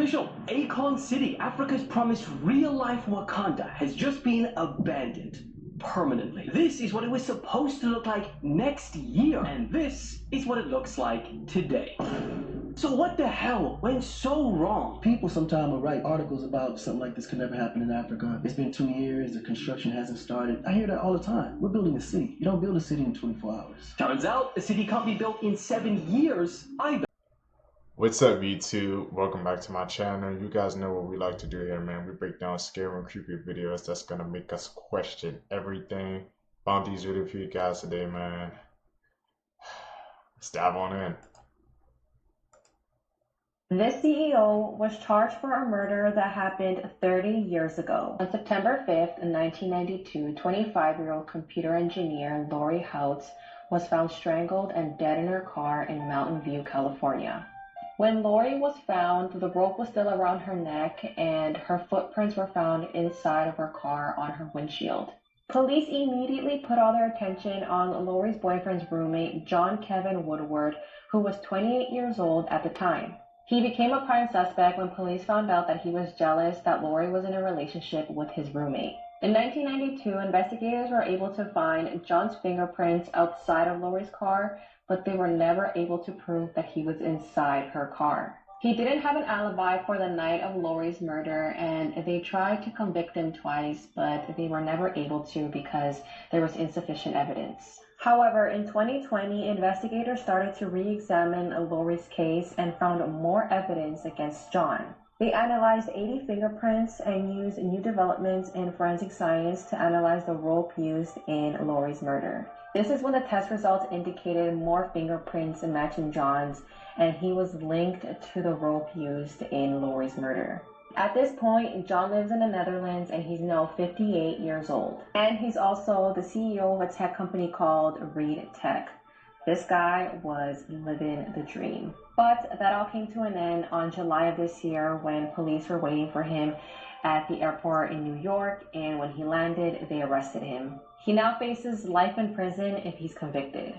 official. Akon City, Africa's promised real-life Wakanda, has just been abandoned. Permanently. This is what it was supposed to look like next year, and this is what it looks like today. So what the hell went so wrong? People sometimes will write articles about something like this could never happen in Africa. It's been 2 years, the construction hasn't started. I hear that all the time. We're building a city. You don't build a city in 24 hours. Turns out the city can't be built in 7 years either. What's up, YouTube? Welcome back to my channel. You guys know what we like to do here, man. We break down scary and creepy videos that's gonna make us question everything. Found these videos for you guys today, man. Let's dive on in. This CEO was charged for a murder that happened 30 years ago. On September 5th, 1992, 25-year-old computer engineer Lori Houts was found strangled and dead in her car in Mountain View, California. When Lori was found, the rope was still around her neck and her footprints were found inside of her car on her windshield. Police immediately put all their attention on Lori's boyfriend's roommate, John Kevin Woodward, who was 28 years old at the time. He became a prime suspect when police found out that he was jealous that Lori was in a relationship with his roommate. In 1992, investigators were able to find John's fingerprints outside of Lori's car, but they were never able to prove that he was inside her car. He didn't have an alibi for the night of Lori's murder, and they tried to convict him twice, but they were never able to because there was insufficient evidence. However, in 2020, investigators started to re-examine Lori's case and found more evidence against John. They analyzed 80 fingerprints and used new developments in forensic science to analyze the rope used in Lori's murder. This is when the test results indicated more fingerprints matching John's, and he was linked to the rope used in Lori's murder. At this point, John lives in the Netherlands and he's now 58 years old. And he's also the CEO of a tech company called Reed Tech. This guy was living the dream. But that all came to an end on July of this year when police were waiting for him at the airport in New York, and when he landed, they arrested him. He now faces life in prison if he's convicted.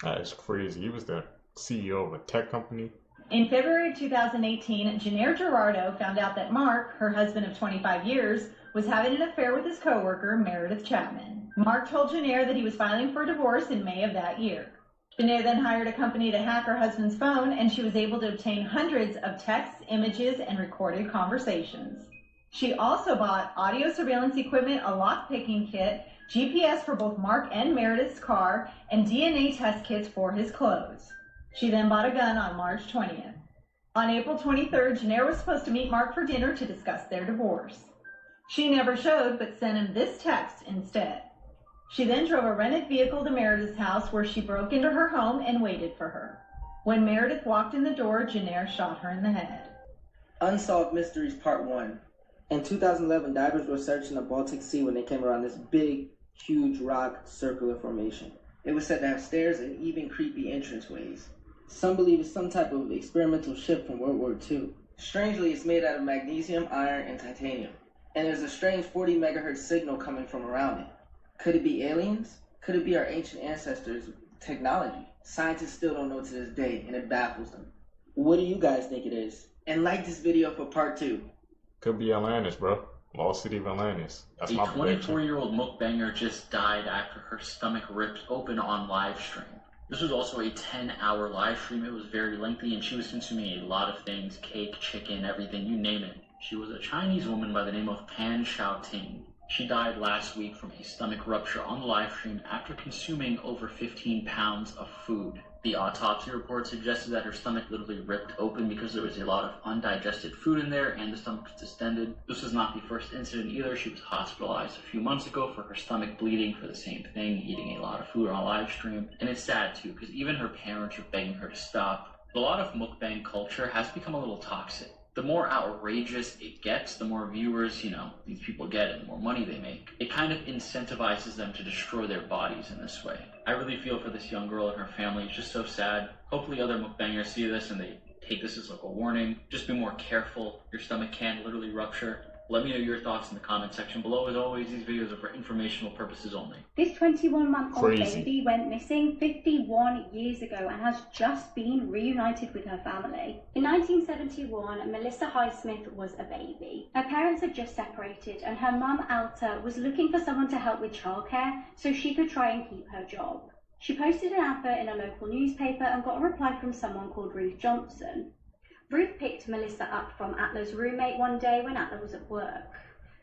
That is crazy. He was the CEO of a tech company. In February 2018, Jennaire Gerardo found out that Mark, her husband of 25 years, was having an affair with his coworker, Meredith Chapman. Mark told Jennaire that he was filing for divorce in May of that year. Jennaire then hired a company to hack her husband's phone, and she was able to obtain hundreds of texts, images, and recorded conversations. She also bought audio surveillance equipment, a lock-picking kit, GPS for both Mark and Meredith's car, and DNA test kits for his clothes. She then bought a gun on March 20th. On April 23rd, Jennaire was supposed to meet Mark for dinner to discuss their divorce. She never showed, but sent him this text instead. She then drove a rented vehicle to Meredith's house, where she broke into her home and waited for her. When Meredith walked in the door, Jennaire shot her in the head. Unsolved Mysteries Part 1. In 2011, divers were searching the Baltic Sea when they came around this big, huge rock circular formation. It was said to have stairs and even creepy entranceways. Some believe it's some type of experimental ship from World War II. Strangely, it's made out of magnesium, iron, and titanium. And there's a strange 40 megahertz signal coming from around it. Could it be aliens? Could it be our ancient ancestors' technology? Scientists still don't know to this day, and it baffles them. What do you guys think it is? And like this video for part 2. Could be Atlantis, bro. Lost City of Atlantis. That's my prediction. 24-year-old mukbanger just died after her stomach ripped open on live stream. This was also a 10-hour live stream. It was very lengthy, and she was consuming a lot of things: cake, chicken, everything, you name it. She was a Chinese woman by the name of Pan Xiaoting. She died last week from a stomach rupture on the live stream after consuming over 15 pounds of food. The autopsy report suggested that her stomach literally ripped open because there was a lot of undigested food in there and the stomach was distended. This was not the first incident either. She was hospitalized a few months ago for her stomach bleeding for the same thing, eating a lot of food on a live stream. And it's sad too, because even her parents are begging her to stop. A lot of mukbang culture has become a little toxic. The more outrageous it gets, the more viewers, these people get and the more money they make. It kind of incentivizes them to destroy their bodies in this way. I really feel for this young girl and her family. It's just so sad. Hopefully other mukbangers see this and they take this as like a warning. Just be more careful. Your stomach can literally rupture. Let me know your thoughts in the comment section below. As always, these videos are for informational purposes only. This 21-month-old Crazy. baby went missing 51 years ago and has just been reunited with her family. In 1971, Melissa Highsmith was a baby. Her parents had just separated and her mum, Alta, was looking for someone to help with childcare so she could try and keep her job. She posted an advert in a local newspaper and got a reply from someone called Ruth Johnson. Ruth picked Melissa up from Atla's roommate one day when Atla was at work.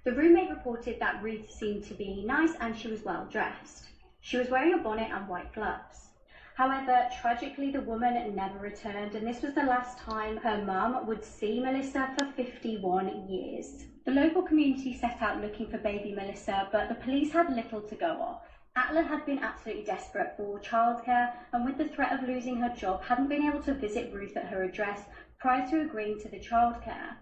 The roommate reported that Ruth seemed to be nice and she was well dressed. She was wearing a bonnet and white gloves. However, tragically, the woman never returned, and this was the last time her mum would see Melissa for 51 years. The local community set out looking for baby Melissa, but the police had little to go off. Atla had been absolutely desperate for childcare, and with the threat of losing her job, hadn't been able to visit Ruth at her address prior to agreeing to the childcare.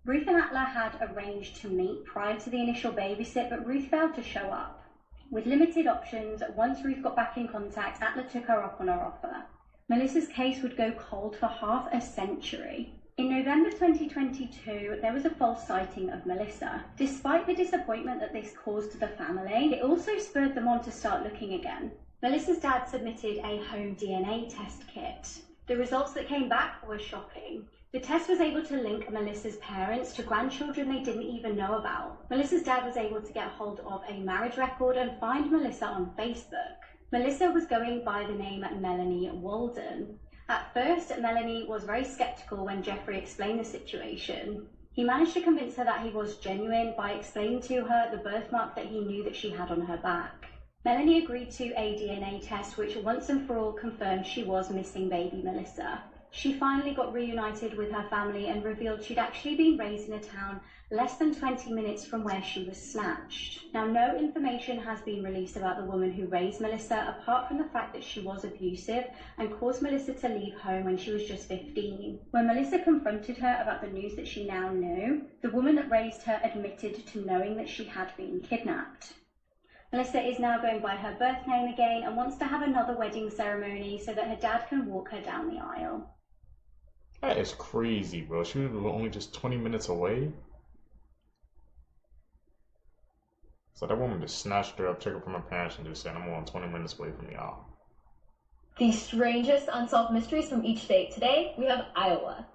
Ruth and Atla had arranged to meet prior to the initial babysit, but Ruth failed to show up. With limited options, once Ruth got back in contact, Atla took her up on her offer. Melissa's case would go cold for half a century. In November 2022, there was a false sighting of Melissa. Despite the disappointment that this caused the family, it also spurred them on to start looking again. Melissa's dad submitted a home DNA test kit. The results that came back were shocking. The test was able to link Melissa's parents to grandchildren they didn't even know about. Melissa's dad was able to get hold of a marriage record and find Melissa on Facebook. Melissa was going by the name Melanie Walden. At first, Melanie was very skeptical when Jeffrey explained the situation. He managed to convince her that he was genuine by explaining to her the birthmark that he knew that she had on her back. Melanie agreed to a DNA test which once and for all confirmed she was missing baby Melissa. She finally got reunited with her family and revealed she'd actually been raised in a town less than 20 minutes from where she was snatched. Now, no information has been released about the woman who raised Melissa, apart from the fact that she was abusive and caused Melissa to leave home when she was just 15. When Melissa confronted her about the news that she now knew, the woman that raised her admitted to knowing that she had been kidnapped. Melissa is now going by her birth name again and wants to have another wedding ceremony so that her dad can walk her down the aisle. That is crazy, bro. She was only just 20 minutes away. So that woman just snatched her up, took her from her parents, and just said, I'm only 20 minutes away from y'all. The strangest unsolved mysteries from each state. Today, we have Iowa.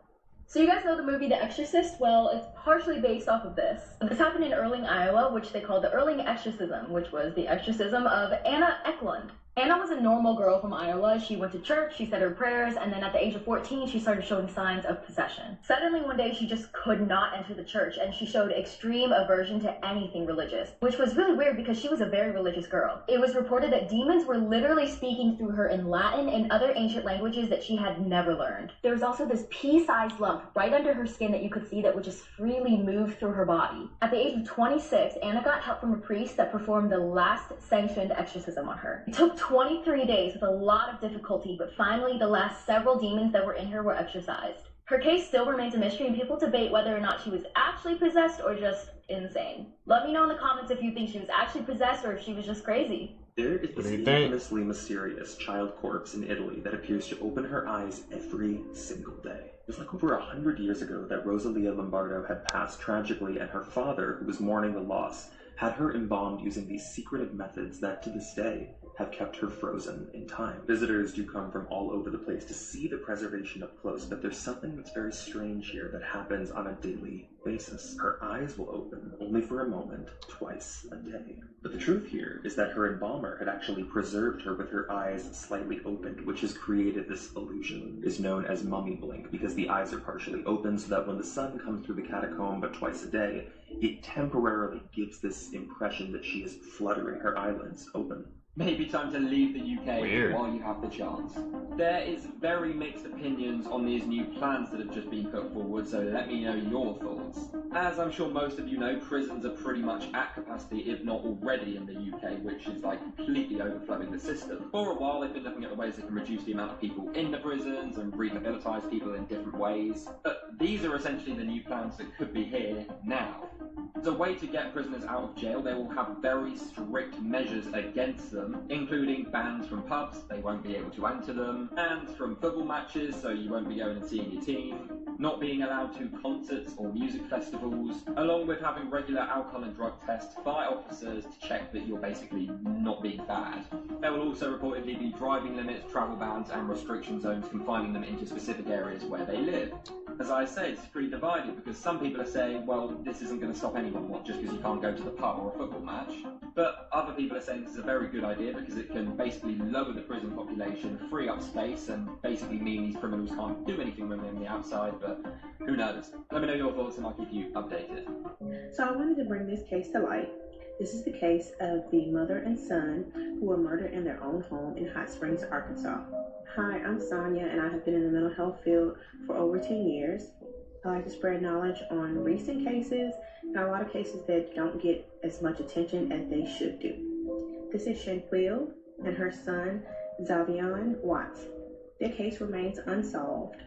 So you guys know the movie The Exorcist? Well, it's partially based off of this. This happened in Earling, Iowa, which they called the Earling exorcism, which was the exorcism of Anna Eklund. Anna was a normal girl from Iowa. She went to church, she said her prayers, and then at the age of 14, she started showing signs of possession. Suddenly, one day, she just could not enter the church, and she showed extreme aversion to anything religious, which was really weird because she was a very religious girl. It was reported that demons were literally speaking through her in Latin and other ancient languages that she had never learned. There was also this pea-sized lump right under her skin that you could see that would just freely move through her body. At the age of 26, Anna got help from a priest that performed the last sanctioned exorcism on her. It took 23 days with a lot of difficulty, but finally the last several demons that were in her were exorcised. Her case still remains a mystery, and people debate whether or not she was actually possessed or just insane. Let me know in the comments if you think she was actually possessed or if she was just crazy. There is this infamously mysterious child corpse in Italy that appears to open her eyes every single day. It was like over 100 years ago that Rosalia Lombardo had passed tragically, and her father, who was mourning the loss, had her embalmed using these secretive methods that, to this day, have kept her frozen in time. Visitors do come from all over the place to see the preservation up close, but there's something that's very strange here that happens on a daily basis. Her eyes will open only for a moment, twice a day. But the truth here is that her embalmer had actually preserved her with her eyes slightly opened, which has created this illusion. It is known as mummy blink because the eyes are partially open so that when the sun comes through the catacomb but twice a day, it temporarily gives this impression that she is fluttering her eyelids open. Maybe time to leave the UK Weird. while you have the chance. There is very mixed opinions on these new plans that have just been put forward, so let me know your thoughts. As I'm sure most of you know, prisons are pretty much at capacity, if not already in the UK, which is like completely overflowing the system. For a while they've been looking at the ways they can reduce the amount of people in the prisons and rehabilitise people in different ways. But these are essentially the new plans that could be here now. As a way to get prisoners out of jail, they will have very strict measures against them, including bans from pubs, they won't be able to enter them, bans from football matches, so you won't be going and seeing your team, not being allowed to concerts or music festivals, along with having regular alcohol and drug tests by officers to check that you're basically not being bad. There will also reportedly be driving limits, travel bans, and restriction zones confining them into specific areas where they live. As I say, it's pretty divided because some people are saying, well, this isn't going to stop anyone, what, just because you can't go to the pub or a football match? But other people are saying this is a very good idea because it can basically lower the prison population, free up space, and basically mean these criminals can't do anything when they're on the outside, but who knows? Let me know your thoughts and I'll keep you updated. So I wanted to bring this case to light. This is the case of the mother and son who were murdered in their own home in Hot Springs, Arkansas. Hi, I'm Sonia, and I have been in the mental health field for over 10 years. I like to spread knowledge on recent cases and a lot of cases that don't get as much attention as they should do. This is Shanquille and her son, Zavion Watts. Their case remains unsolved.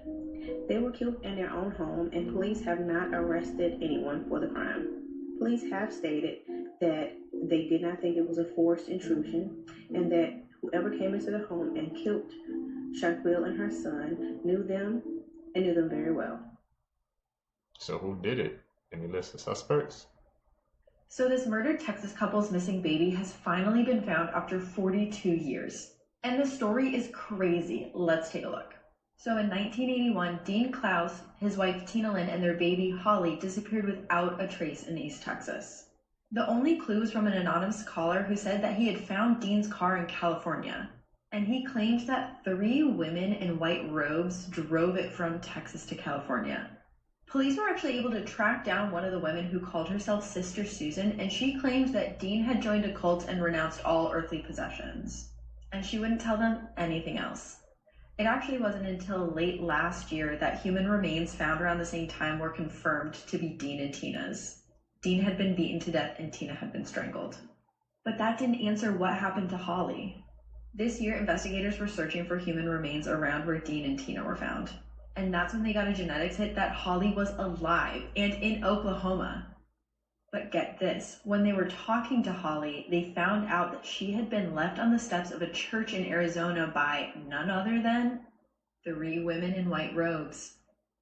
They were killed in their own home, and police have not arrested anyone for the crime. Police have stated that they did not think it was a forced intrusion, and that whoever came into the home and killed Shanquille and her son knew them and knew them very well. So who did it? Any list of suspects? So this murdered Texas couple's missing baby has finally been found after 42 years. And the story is crazy. Let's take a look. So in 1981, Dean Klaus, his wife Tina Lynn, and their baby Holly disappeared without a trace in East Texas. The only clue was from an anonymous caller who said that he had found Dean's car in California. And he claimed that 3 women in white robes drove it from Texas to California. Police were actually able to track down one of the women who called herself Sister Susan, and she claimed that Dean had joined a cult and renounced all earthly possessions. And she wouldn't tell them anything else. It actually wasn't until late last year that human remains found around the same time were confirmed to be Dean and Tina's. Dean had been beaten to death and Tina had been strangled. But that didn't answer what happened to Holly. This year, investigators were searching for human remains around where Dean and Tina were found. And that's when they got a genetics hit that Holly was alive and in Oklahoma. But get this, when they were talking to Holly, they found out that she had been left on the steps of a church in Arizona by none other than 3 women in white robes.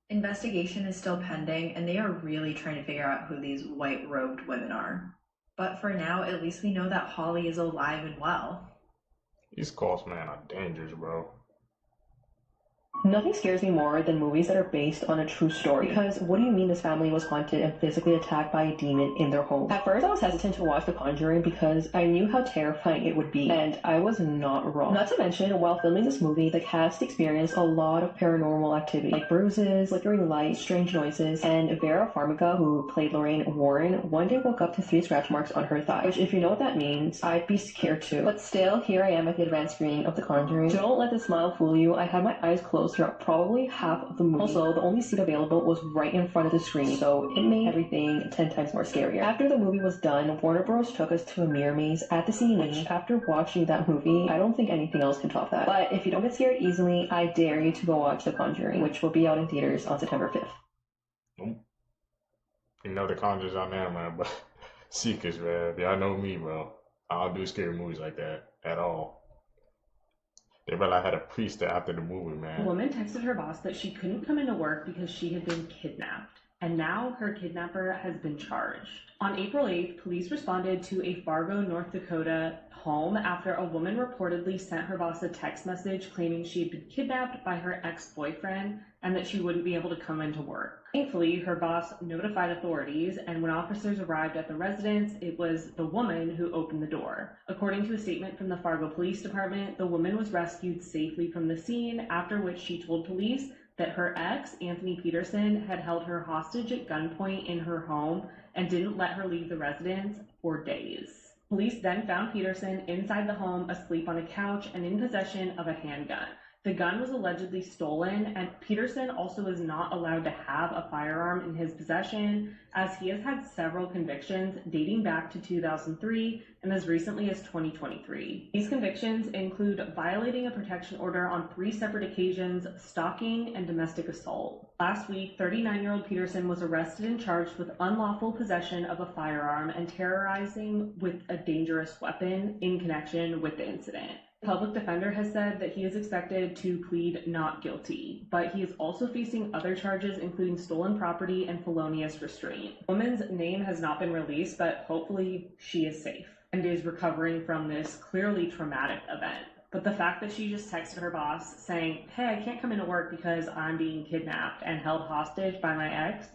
Investigation is still pending, and they are really trying to figure out who these white-robed women are. But for now, at least we know that Holly is alive and well. These cults, man, are dangerous, bro. Nothing scares me more than movies that are based on a true story. Because what do you mean this family was haunted and physically attacked by a demon in their home? At first I was hesitant to watch The Conjuring because I knew how terrifying it would be. And I was not wrong. Not to mention, while filming this movie, the cast experienced a lot of paranormal activity. Like bruises, flickering lights, strange noises, and Vera Farmiga, who played Lorraine Warren, one day woke up to 3 scratch marks on her thigh. Which, if you know what that means, I'd be scared too. But still, here I am at the advanced screening of The Conjuring. Don't let the smile fool you. I had my eyes closed throughout probably half of the movie. Also, the only seat available was right in front of the screen, so it made everything 10 times more scarier. After the movie was done, Warner Bros. Took us to a mirror maze at the scene, which after watching that movie, I don't think anything else can top that. But if you don't get scared easily, I dare you to go watch The Conjuring, which will be out in theaters on September 5th. You know The Conjuring's on there, man, but Seekers, man. Y'all know me, bro. I don't do scary movies like that at all. They really had a priest there after the movie, man. A woman texted her boss that she couldn't come into work because she had been kidnapped, and now her kidnapper has been charged. On April 8th, police responded to a Fargo, North Dakota home after a woman reportedly sent her boss a text message claiming she had been kidnapped by her ex-boyfriend and that she wouldn't be able to come into work. Thankfully, her boss notified authorities, and when officers arrived at the residence, it was the woman who opened the door. According to a statement from the Fargo Police Department, the woman was rescued safely from the scene, after which she told police that her ex, Anthony Peterson, had held her hostage at gunpoint in her home and didn't let her leave the residence for days. Police then found Peterson inside the home, asleep on a couch and in possession of a handgun. The gun was allegedly stolen, and Peterson also is not allowed to have a firearm in his possession, as he has had several convictions dating back to 2003 and as recently as 2023. These convictions include violating a protection order on 3 separate occasions, stalking, and domestic assault. Last week, 39-year-old Peterson was arrested and charged with unlawful possession of a firearm and terrorizing with a dangerous weapon in connection with the incident. The public defender has said that he is expected to plead not guilty, but he is also facing other charges including stolen property and felonious restraint. The woman's name has not been released, but hopefully she is safe and is recovering from this clearly traumatic event. But the fact that she just texted her boss saying, "Hey, I can't come into work because I'm being kidnapped and held hostage by my ex,"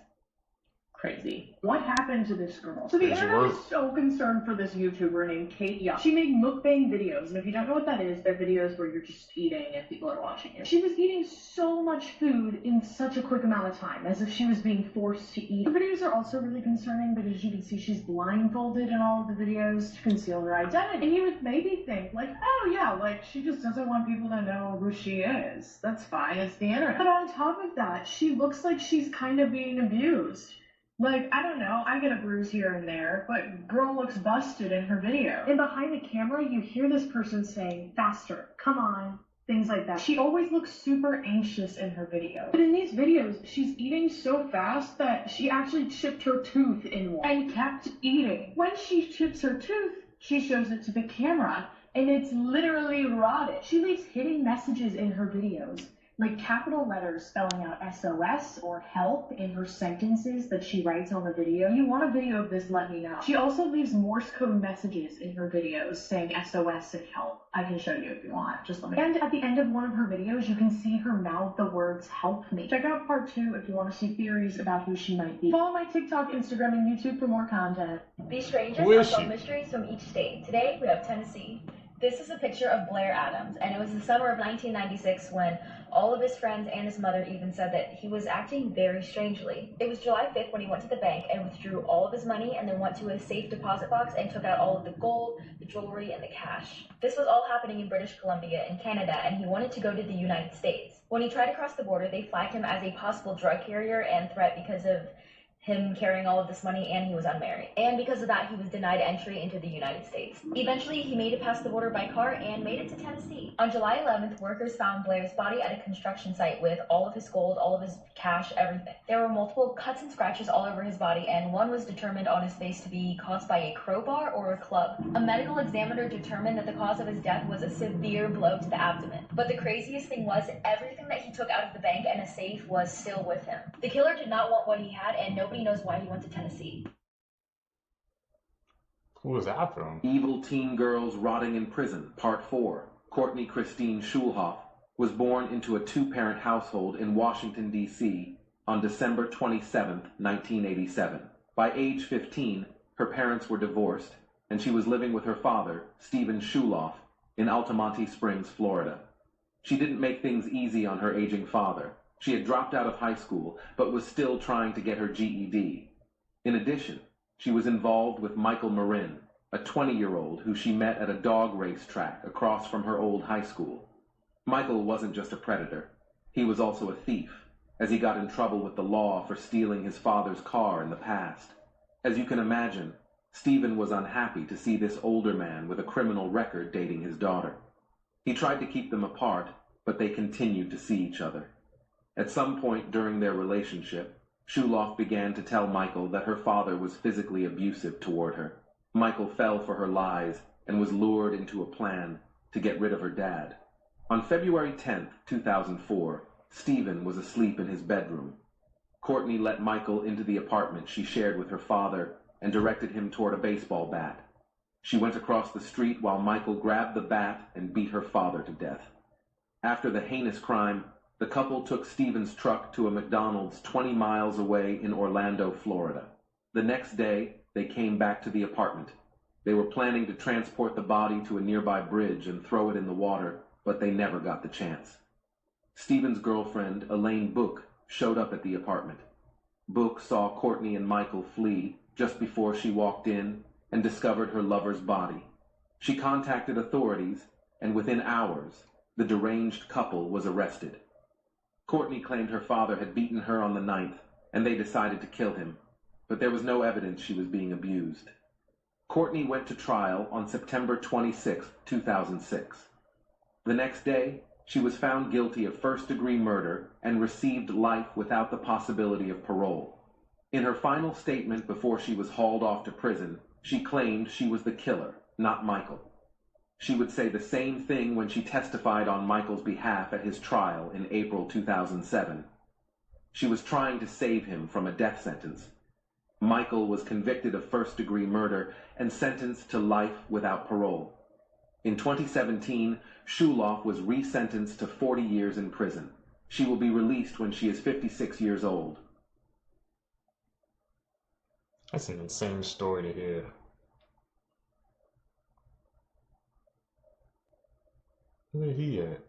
crazy. What happened to this girl? So the internet is so concerned for this YouTuber named Kate Young. She made mukbang videos, and if you don't know what that is, they're videos where you're just eating and people are watching you. She was eating so much food in such a quick amount of time, as if she was being forced to eat. The videos are also really concerning because you can see she's blindfolded in all of the videos to conceal her identity. And you would maybe think, like, oh yeah, like, she just doesn't want people to know who she is. That's fine, it's the internet. But on top of that, she looks like she's kind of being abused. Like, I don't know, I get a bruise here and there, but girl looks busted in her video. And behind the camera, you hear this person saying, faster, come on, things like that. She always looks super anxious in her video. But in these videos, she's eating so fast that she actually chipped her tooth in one and kept eating. When she chips her tooth, she shows it to the camera, and it's literally rotted. She leaves hidden messages in her videos, like capital letters spelling out SOS or help in her sentences that she writes on the video. If you want a video of this, let me know. She also leaves Morse code messages in her videos saying SOS and help. I can show you if you want, just let me know. And at the end of one of her videos, you can see her mouth the words help me. Check out part 2 if you want to see theories about who she might be. Follow my TikTok, Instagram, and YouTube for more content. These strangest unsolved mysteries from each state. Today, we have Tennessee. This is a picture of Blair Adams, and it was the summer of 1996 when all of his friends and his mother even said that he was acting very strangely. It was July 5th when he went to the bank and withdrew all of his money and then went to a safe deposit box and took out all of the gold, the jewelry, and the cash. This was all happening in British Columbia in Canada, and he wanted to go to the United States. When he tried to cross the border, they flagged him as a possible drug carrier and threat because of him carrying all of this money, and he was unmarried. And because of that, he was denied entry into the United States. Eventually, he made it past the border by car and made it to Tennessee. On July 11th, workers found Blair's body at a construction site with all of his gold, all of his cash, everything. There were multiple cuts and scratches all over his body, and one was determined on his face to be caused by a crowbar or a club. A medical examiner determined that the cause of his death was a severe blow to the abdomen. But the craziest thing was, everything that he took out of the bank and a safe was still with him. The killer did not want what he had, and nobody knows why he went to Tennessee. Who was that from? Evil Teen Girls Rotting in Prison, Part 4. Courtney Christine Schulhoff was born into a 2-parent household in Washington, D.C. on December 27, 1987. By age 15, her parents were divorced, and she was living with her father, Stephen Schulhoff, in Altamonte Springs, Florida. She didn't make things easy on her aging father. She had dropped out of high school, but was still trying to get her GED. In addition, she was involved with Michael Marin, a 20-year-old who she met at a dog race track across from her old high school. Michael wasn't just a predator. He was also a thief, as he got in trouble with the law for stealing his father's car in the past. As you can imagine, Stephen was unhappy to see this older man with a criminal record dating his daughter. He tried to keep them apart, but they continued to see each other. At some point during their relationship, Schulhoff began to tell Michael that her father was physically abusive toward her. Michael fell for her lies and was lured into a plan to get rid of her dad. On February 10, 2004, Stephen was asleep in his bedroom. Courtney let Michael into the apartment she shared with her father and directed him toward a baseball bat. She went across the street while Michael grabbed the bat and beat her father to death. After the heinous crime, the couple took Stephen's truck to a McDonald's 20 miles away in Orlando, Florida. The next day, they came back to the apartment. They were planning to transport the body to a nearby bridge and throw it in the water, but they never got the chance. Stephen's girlfriend, Elaine Book, showed up at the apartment. Book saw Courtney and Michael flee just before she walked in and discovered her lover's body. She contacted authorities, and within hours, the deranged couple was arrested. Courtney claimed her father had beaten her on the 9th, and they decided to kill him, but there was no evidence she was being abused. Courtney went to trial on September 26, 2006. The next day, she was found guilty of first-degree murder and received life without the possibility of parole. In her final statement before she was hauled off to prison, she claimed she was the killer, not Michael. She would say the same thing when she testified on Michael's behalf at his trial in April 2007. She was trying to save him from a death sentence. Michael was convicted of first-degree murder and sentenced to life without parole. In 2017, Shuloff was resentenced to 40 years in prison. She will be released when she is 56 years old. That's an insane story to hear. Where he at?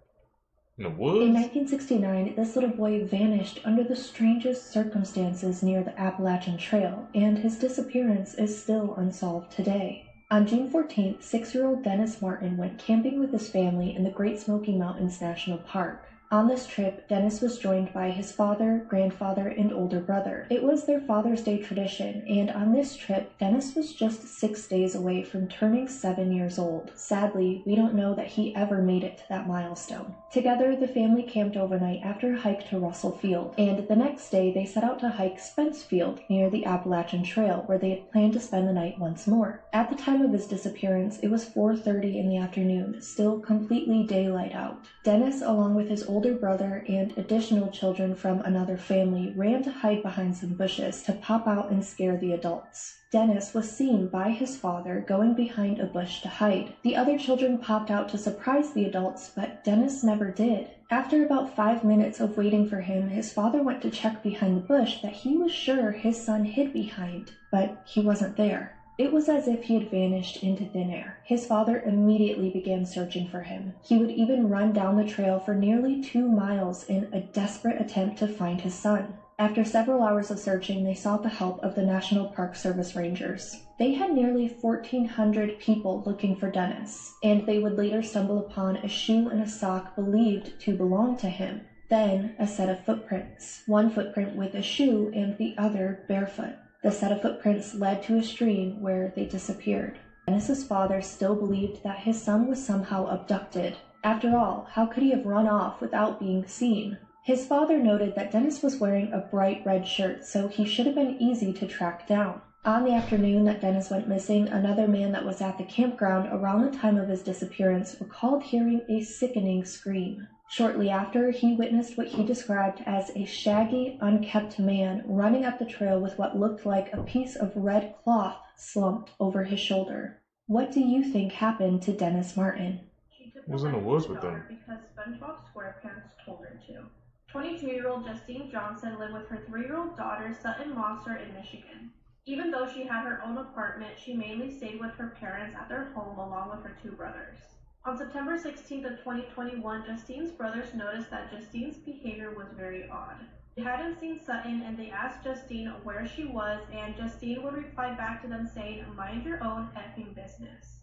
In the woods? In 1969, this little boy vanished under the strangest circumstances near the Appalachian Trail, and his disappearance is still unsolved today. On June 14th, 6-year-old Dennis Martin went camping with his family in the Great Smoky Mountains National Park. On this trip, Dennis was joined by his father, grandfather, and older brother. It was their Father's Day tradition, and on this trip, Dennis was just 6 days away from turning 7 years old. Sadly, we don't know that he ever made it to that milestone. Together, the family camped overnight after a hike to Russell Field, and the next day they set out to hike Spence Field near the Appalachian Trail, where they had planned to spend the night once more. At the time of his disappearance, it was 4:30 in the afternoon, still completely daylight out. Dennis, along with his older brother and additional children from another family, ran to hide behind some bushes to pop out and scare the adults. Dennis was seen by his father going behind a bush to hide. The other children popped out to surprise the adults, but Dennis never did. After about 5 minutes of waiting for him, his father went to check behind the bush that he was sure his son hid behind, but he wasn't there. It was as if he had vanished into thin air. His father immediately began searching for him. He would even run down the trail for nearly 2 miles in a desperate attempt to find his son. After several hours of searching, they sought the help of the National Park Service Rangers. They had nearly 1,400 people looking for Dennis, and they would later stumble upon a shoe and a sock believed to belong to him. Then a set of footprints, one footprint with a shoe and the other barefoot. The set of footprints led to a stream where they disappeared. Dennis's father still believed that his son was somehow abducted. After all, how could he have run off without being seen? His father noted that Dennis was wearing a bright red shirt, so he should have been easy to track down. On the afternoon that Dennis went missing, another man that was at the campground around the time of his disappearance recalled hearing a sickening scream. Shortly after, he witnessed what he described as a shaggy, unkempt man running up the trail with what looked like a piece of red cloth slumped over his shoulder. What do you think happened to Dennis Martin? She was in the woods with them because SpongeBob SquarePants told her to. 22-year-old Justine Johnson lived with her 3-year-old daughter, Sutton Mosser, in Michigan. Even though she had her own apartment, she mainly stayed with her parents at their home along with her 2 brothers. On September 16th of 2021, Justine's brothers noticed that Justine's behavior was very odd. They hadn't seen Sutton, and they asked Justine where she was, and Justine would reply back to them saying, "Mind your own effing business."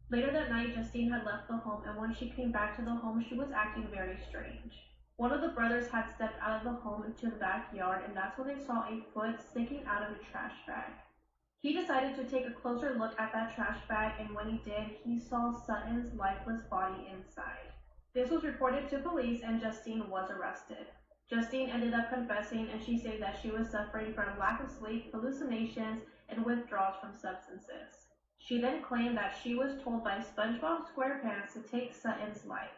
Later that night, Justine had left the home, and when she came back to the home, she was acting very strange. One of the brothers had stepped out of the home into the backyard, and that's when they saw a foot sticking out of a trash bag. He decided to take a closer look at that trash bag, and when he did, he saw Sutton's lifeless body inside. This was reported to police, and Justine was arrested. Justine ended up confessing, and she said that she was suffering from lack of sleep, hallucinations, and withdrawals from substances. She then claimed that she was told by SpongeBob SquarePants to take Sutton's life.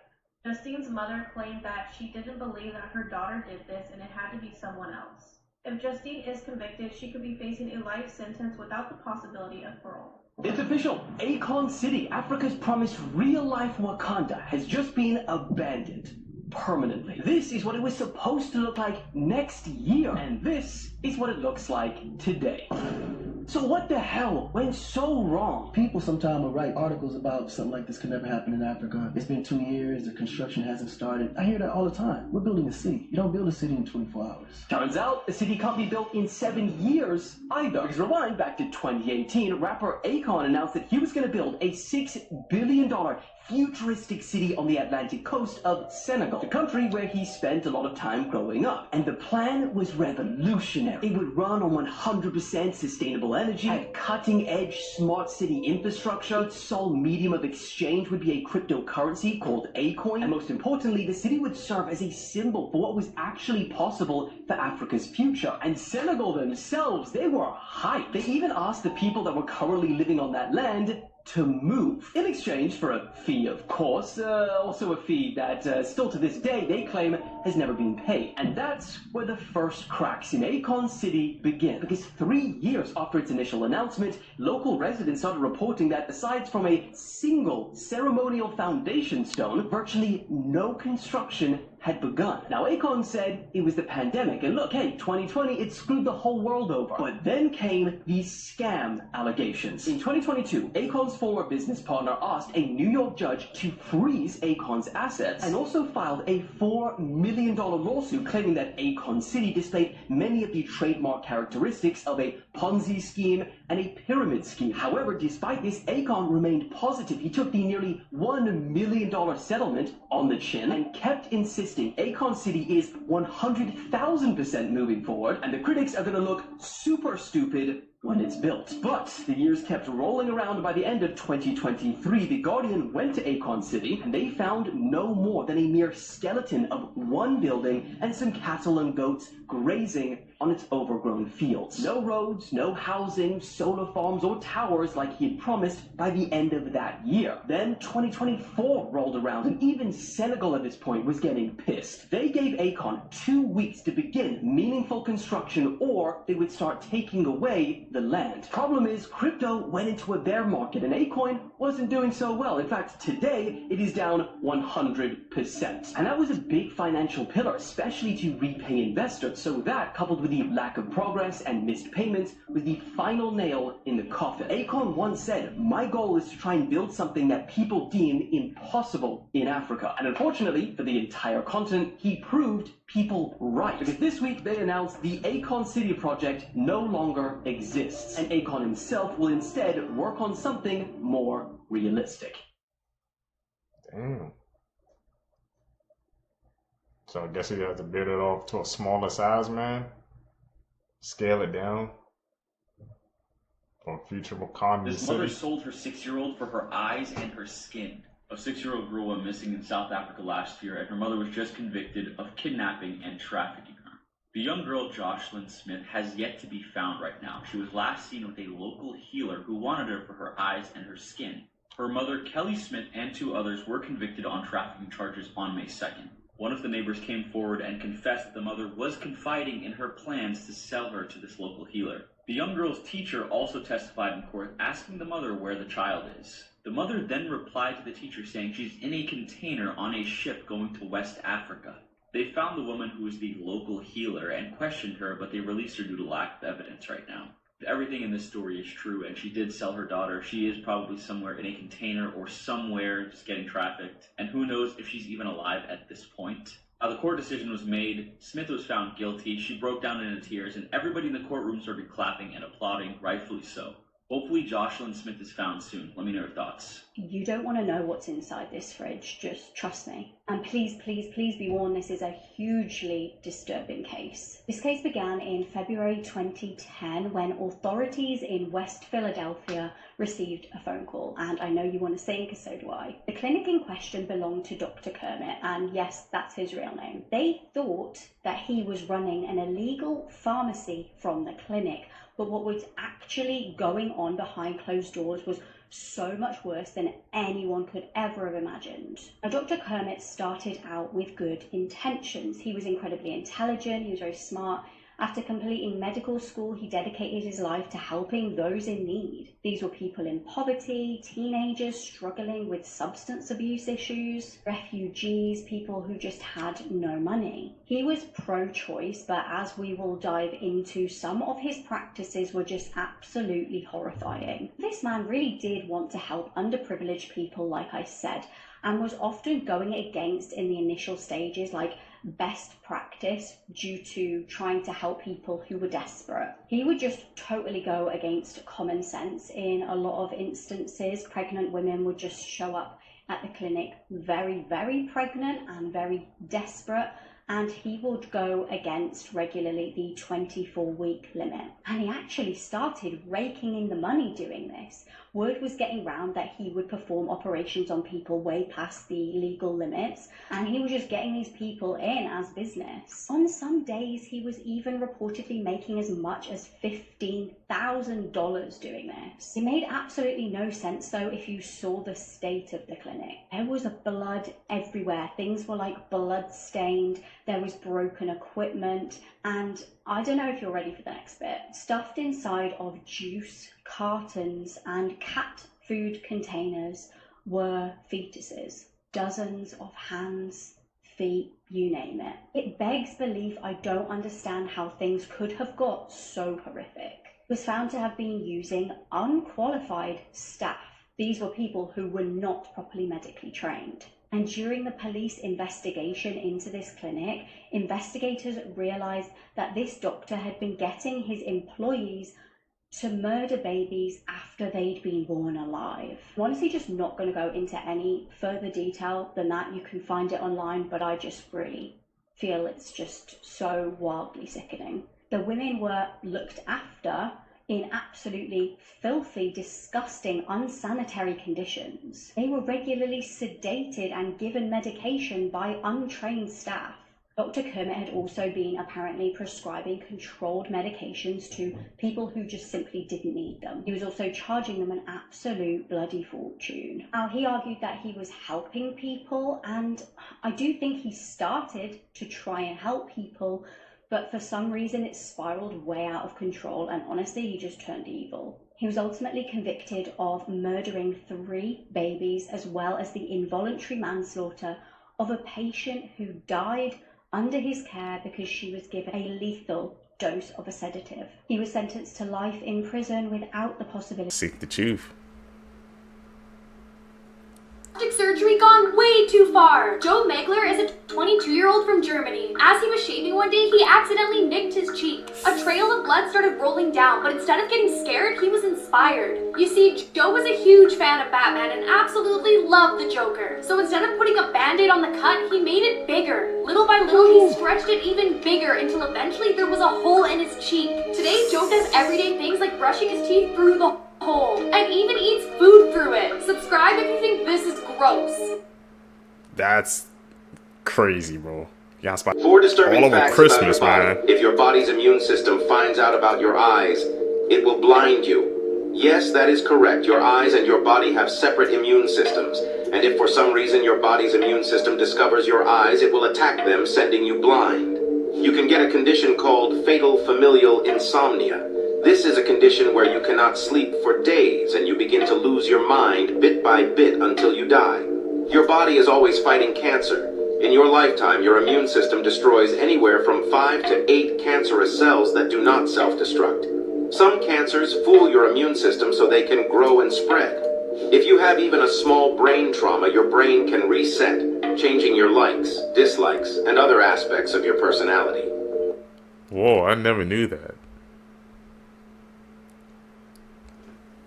Justine's mother claimed that she didn't believe that her daughter did this, and it had to be someone else. If Justine is convicted, she could be facing a life sentence without the possibility of parole. It's official. Akon City, Africa's promised real-life Wakanda, has just been abandoned. Permanently. This is what it was supposed to look like next year, and this is what it looks like today. So what the hell went so wrong? People sometimes will write articles about something like this could never happen in Africa. It's been 2 years, the construction hasn't started. I hear that all the time. We're building a city. You don't build a city in 24 hours. Turns out a city can't be built in 7 years either. Because rewind back to 2018, rapper Akon announced that he was going to build a $6 billion futuristic city on the Atlantic coast of Senegal, the country where he spent a lot of time growing up. And the plan was revolutionary. It would run on 100% sustainable energy, had cutting-edge smart city infrastructure, its sole medium of exchange would be a cryptocurrency called Acoin, and most importantly, the city would serve as a symbol for what was actually possible for Africa's future. And Senegal themselves, they were hyped. They even asked the people that were currently living on that land to move, in exchange for a fee, of course, also a fee that still to this day they claim has never been paid. And that's where the first cracks in Akon City begin, because 3 years after its initial announcement, local residents started reporting that aside from a single ceremonial foundation stone, virtually no construction had begun. Now, Akon said it was the pandemic, and look, hey, 2020, it screwed the whole world over. But then came these scam allegations. In 2022, Akon's former business partner asked a New York judge to freeze Akon's assets, and also filed a $4 million lawsuit claiming that Akon City displayed many of the trademark characteristics of a Ponzi scheme and a pyramid scheme. However, despite this, Akon remained positive. He took the nearly $1 million settlement on the chin and kept insisting Akon City is 100,000% moving forward, and the critics are going to look super stupid when it's built. But the years kept rolling around. By the end of 2023, The Guardian went to Akon City, and they found no more than a mere skeleton of one building and some cattle and goats grazing on its overgrown fields. No roads, no housing, solar farms, or towers like he had promised by the end of that year. Then 2024 rolled around, and even Senegal at this point was getting pissed. They gave Akon 2 weeks to begin meaningful construction, or they would start taking away the land. Problem is, crypto went into a bear market, and Acoin wasn't doing so well. In fact, today it is down 100%. And that was a big financial pillar, especially to repay investors. So that, coupled with the lack of progress and missed payments, was the final nail in the coffin. Akon once said, "My goal is to try and build something that people deem impossible in Africa." And unfortunately, for the entire continent, he proved people right. Because this week they announced the Akon City project no longer exists, and Akon himself will instead work on something more realistic. Damn. So I guess he has to build it off to a smaller size, man. Scale it down for future Wakanda This City. mother sold her 6-year-old for her eyes and her skin. A 6-year-old girl went missing in South Africa last year, and her mother was just convicted of kidnapping and trafficking her. The young girl, Jocelyn Smith, has yet to be found right now. She was last seen with a local healer who wanted her for her eyes and her skin. Her mother, Kelly Smith, and 2 others were convicted on trafficking charges on May 2nd. One of the neighbors came forward and confessed that the mother was confiding in her plans to sell her to this local healer. The young girl's teacher also testified in court, asking the mother where the child is. The mother then replied to the teacher saying she's in a container on a ship going to West Africa. They found the woman who was the local healer and questioned her, but they released her due to lack of evidence right now. Everything in this story is true, and she did sell her daughter. She is probably somewhere in a container or somewhere just getting trafficked, and who knows if she's even alive at this point. The court decision was made. Smith was found guilty. She broke down into tears, and everybody in the courtroom started clapping and applauding, rightfully so. Hopefully Jocelyn Smith is found soon. Let me know your thoughts. You don't want to know what's inside this fridge, just trust me. And please, please, please be warned, this is a hugely disturbing case. This case began in February 2010 when authorities in West Philadelphia received a phone call. And I know you want to sing, because so do I. The clinic in question belonged to Dr. Kermit, and yes, that's his real name. They thought that he was running an illegal pharmacy from the clinic, but what was actually going on behind closed doors was so much worse than anyone could ever have imagined. Now, Dr. Kermit started out with good intentions. He was incredibly intelligent, he was very smart, After completing medical school, he dedicated his life to helping those in need. These were people in poverty, teenagers struggling with substance abuse issues, refugees, people who just had no money. He was pro-choice, but as we will dive into, some of his practices were just absolutely horrifying. This man really did want to help underprivileged people, like I said, and was often going against in the initial stages, like best practice, due to trying to help people who were desperate. He would just totally go against common sense. In a lot of instances, pregnant women would just show up at the clinic very, very pregnant and very desperate, and he would go against regularly the 24-week limit. And he actually started raking in the money doing this. Word was getting round that he would perform operations on people way past the legal limits, and he was just getting these people in as business. On some days, he was even reportedly making as much as $15,000 doing this. It made absolutely no sense though if you saw the state of the clinic. There was blood everywhere. Things were like blood stained. There was broken equipment, and I don't know if you're ready for the next bit. Stuffed inside of juice cartons and cat food containers were fetuses. Dozens of hands, feet, you name it. It begs belief. I don't understand how things could have got so horrific. It was found to have been using unqualified staff. These were people who were not properly medically trained. And during the police investigation into this clinic, investigators realized that this doctor had been getting his employees to murder babies after they'd been born alive. I'm honestly just not going to go into any further detail than that. You can find it online, but I just really feel it's just so wildly sickening. The women were looked after in absolutely filthy, disgusting, unsanitary conditions. They were regularly sedated and given medication by untrained staff. Dr. Kermit had also been apparently prescribing controlled medications to people who just simply didn't need them. He was also charging them an absolute bloody fortune. Now, he argued that he was helping people, and I do think he started to try and help people, but for some reason it spiraled way out of control, and honestly, he just turned evil. He was ultimately convicted of murdering 3 babies, as well as the involuntary manslaughter of a patient who died under his care because she was given a lethal dose of a sedative. He was sentenced to life in prison without the possibility. Seek the truth. Plastic surgery gone way too far. Joe Megler is a 22-year-old from Germany. As he was shaving one day, he accidentally nicked his cheek. A trail of blood started rolling down, but instead of getting scared, he was inspired. You see, Joe was a huge fan of Batman and absolutely loved the Joker. So instead of putting a band-aid on the cut, he made it bigger. Little by little, he stretched it even bigger until eventually there was a hole in his cheek. Today, Joe does everyday things like brushing his teeth through the hole and even eats food through it. Subscribe if you think this is gross. That's crazy, bro. Yeah, Four disturbing all over facts Christmas, about your man. body. If your body's immune system finds out about your eyes, it will blind you. Yes, that is correct. Your eyes and your body have separate immune systems. And if for some reason your body's immune system discovers your eyes, it will attack them, sending you blind. You can get a condition called fatal familial insomnia. This is a condition where you cannot sleep for days and you begin to lose your mind bit by bit until you die. Your body is always fighting cancer. In your lifetime, your immune system destroys anywhere from 5 to 8 cancerous cells that do not self-destruct. Some cancers fool your immune system so they can grow and spread. If you have even a small brain trauma, your brain can reset, changing your likes, dislikes, and other aspects of your personality. Whoa, I never knew that.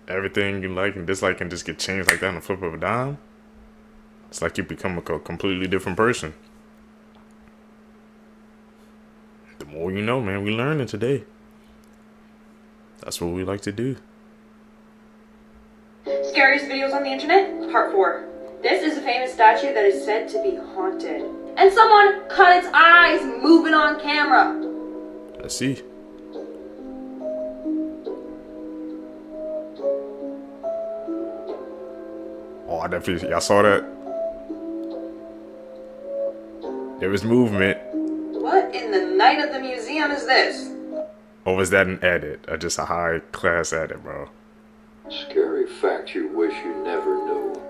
Everything you like and dislike can just get changed like that in the flip of a dime. It's like you become a completely different person. The more you know, man. We learning today. That's what we like to do. Scariest videos on the internet, part 4. This is a famous statue that is said to be haunted. And someone cut its eyes moving on camera. Let's see. Oh, I definitely, y'all saw that? There was movement. What in the night of the museum is this? Or was that an edit? Or just a high class edit, bro? Scary fact you wish you never knew.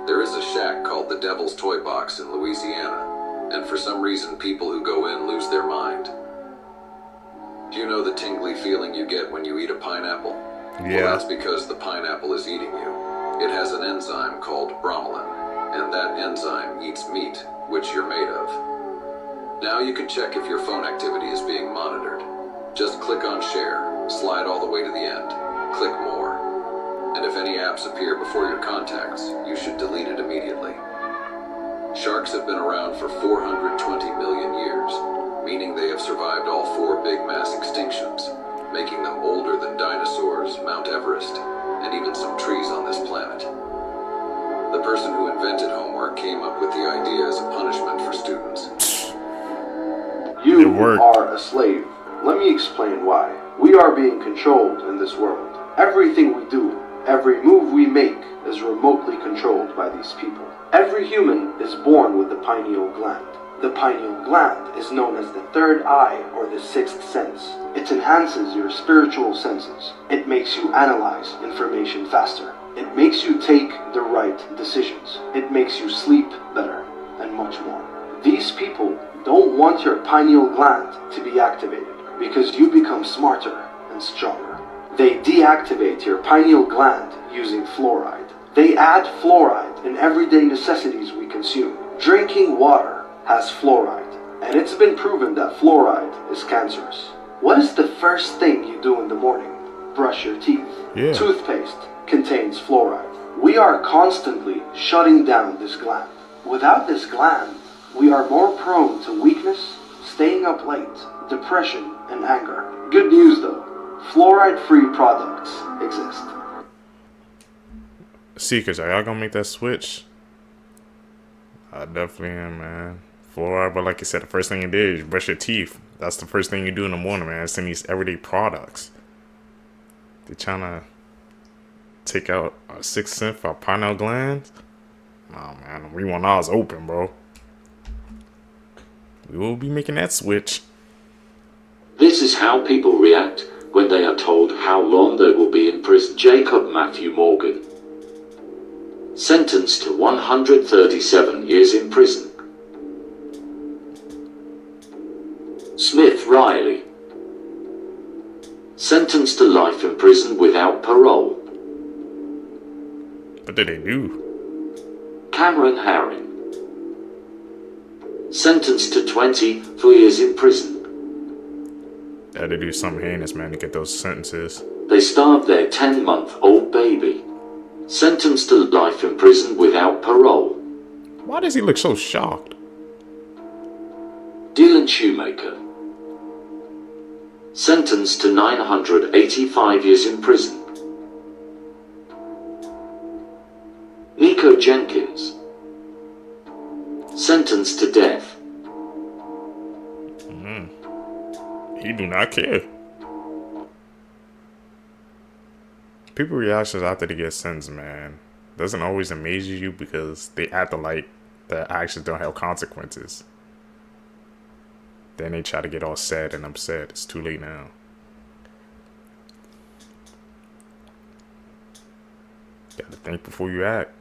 There is a shack called the Devil's Toy Box in Louisiana, and for some reason people who go in lose their mind. Do you know the tingly feeling you get when you eat a pineapple? Yeah. Well, that's because the pineapple is eating you. It has an enzyme called bromelain, and that enzyme eats meat, which you're made of. Now you can check if your phone activity is being monitored. Just click on share, slide all the way to the end, click more. And if any apps appear before your contacts, you should delete it immediately. Sharks have been around for 420 million years, meaning they have survived all 4 big mass extinctions, making them older than dinosaurs, Mount Everest, and even some trees on this planet. The person who invented homework came up with the idea as a punishment for students. You are a slave. Let me explain why. We are being controlled in this world. Everything we do, every move we make is remotely controlled by these people. Every human is born with the pineal gland. The pineal gland is known as the third eye or the sixth sense. It enhances your spiritual senses. It makes you analyze information faster. It makes you take the right decisions. It makes you sleep better, and much more. These people don't want your pineal gland to be activated because you become smarter and stronger. They deactivate your pineal gland using fluoride. They add fluoride in everyday necessities we consume. Drinking water has fluoride, and it's been proven that fluoride is cancerous. What is the first thing you do in the morning? Brush your teeth. Yeah. Toothpaste contains fluoride. We are constantly shutting down this gland. Without this gland, we are more prone to weakness, staying up late, depression, and anger. Good news though, fluoride-free products exist. Seekers, are y'all gonna make that switch? I definitely am, man. Fluoride, but like you said, the first thing you did is brush your teeth. That's the first thing you do in the morning, man. It's in these everyday products. They're trying to take out a 6th sense for pineal glands. Nah, man, we want ours open, bro. We will be making that switch. This is how people react when they are told how long they will be in prison. Jacob Matthew Morgan, sentenced to 137 years in prison. Smith Riley, sentenced to life in prison without parole. What did they do? Cameron Herring, sentenced to 24 years in prison. They had to do something heinous, man, to get those sentences. They starved their 10-month-old baby. Sentenced to life in prison without parole. Why does he look so shocked? Dylan Shoemaker, sentenced to 985 years in prison. Nico Jenkins, sentenced to death. He do not care. People reactions after they get sentenced, man, doesn't always amaze you because they act like their actions don't have consequences. Then they try to get all sad and upset. It's too late now. Gotta think before you act.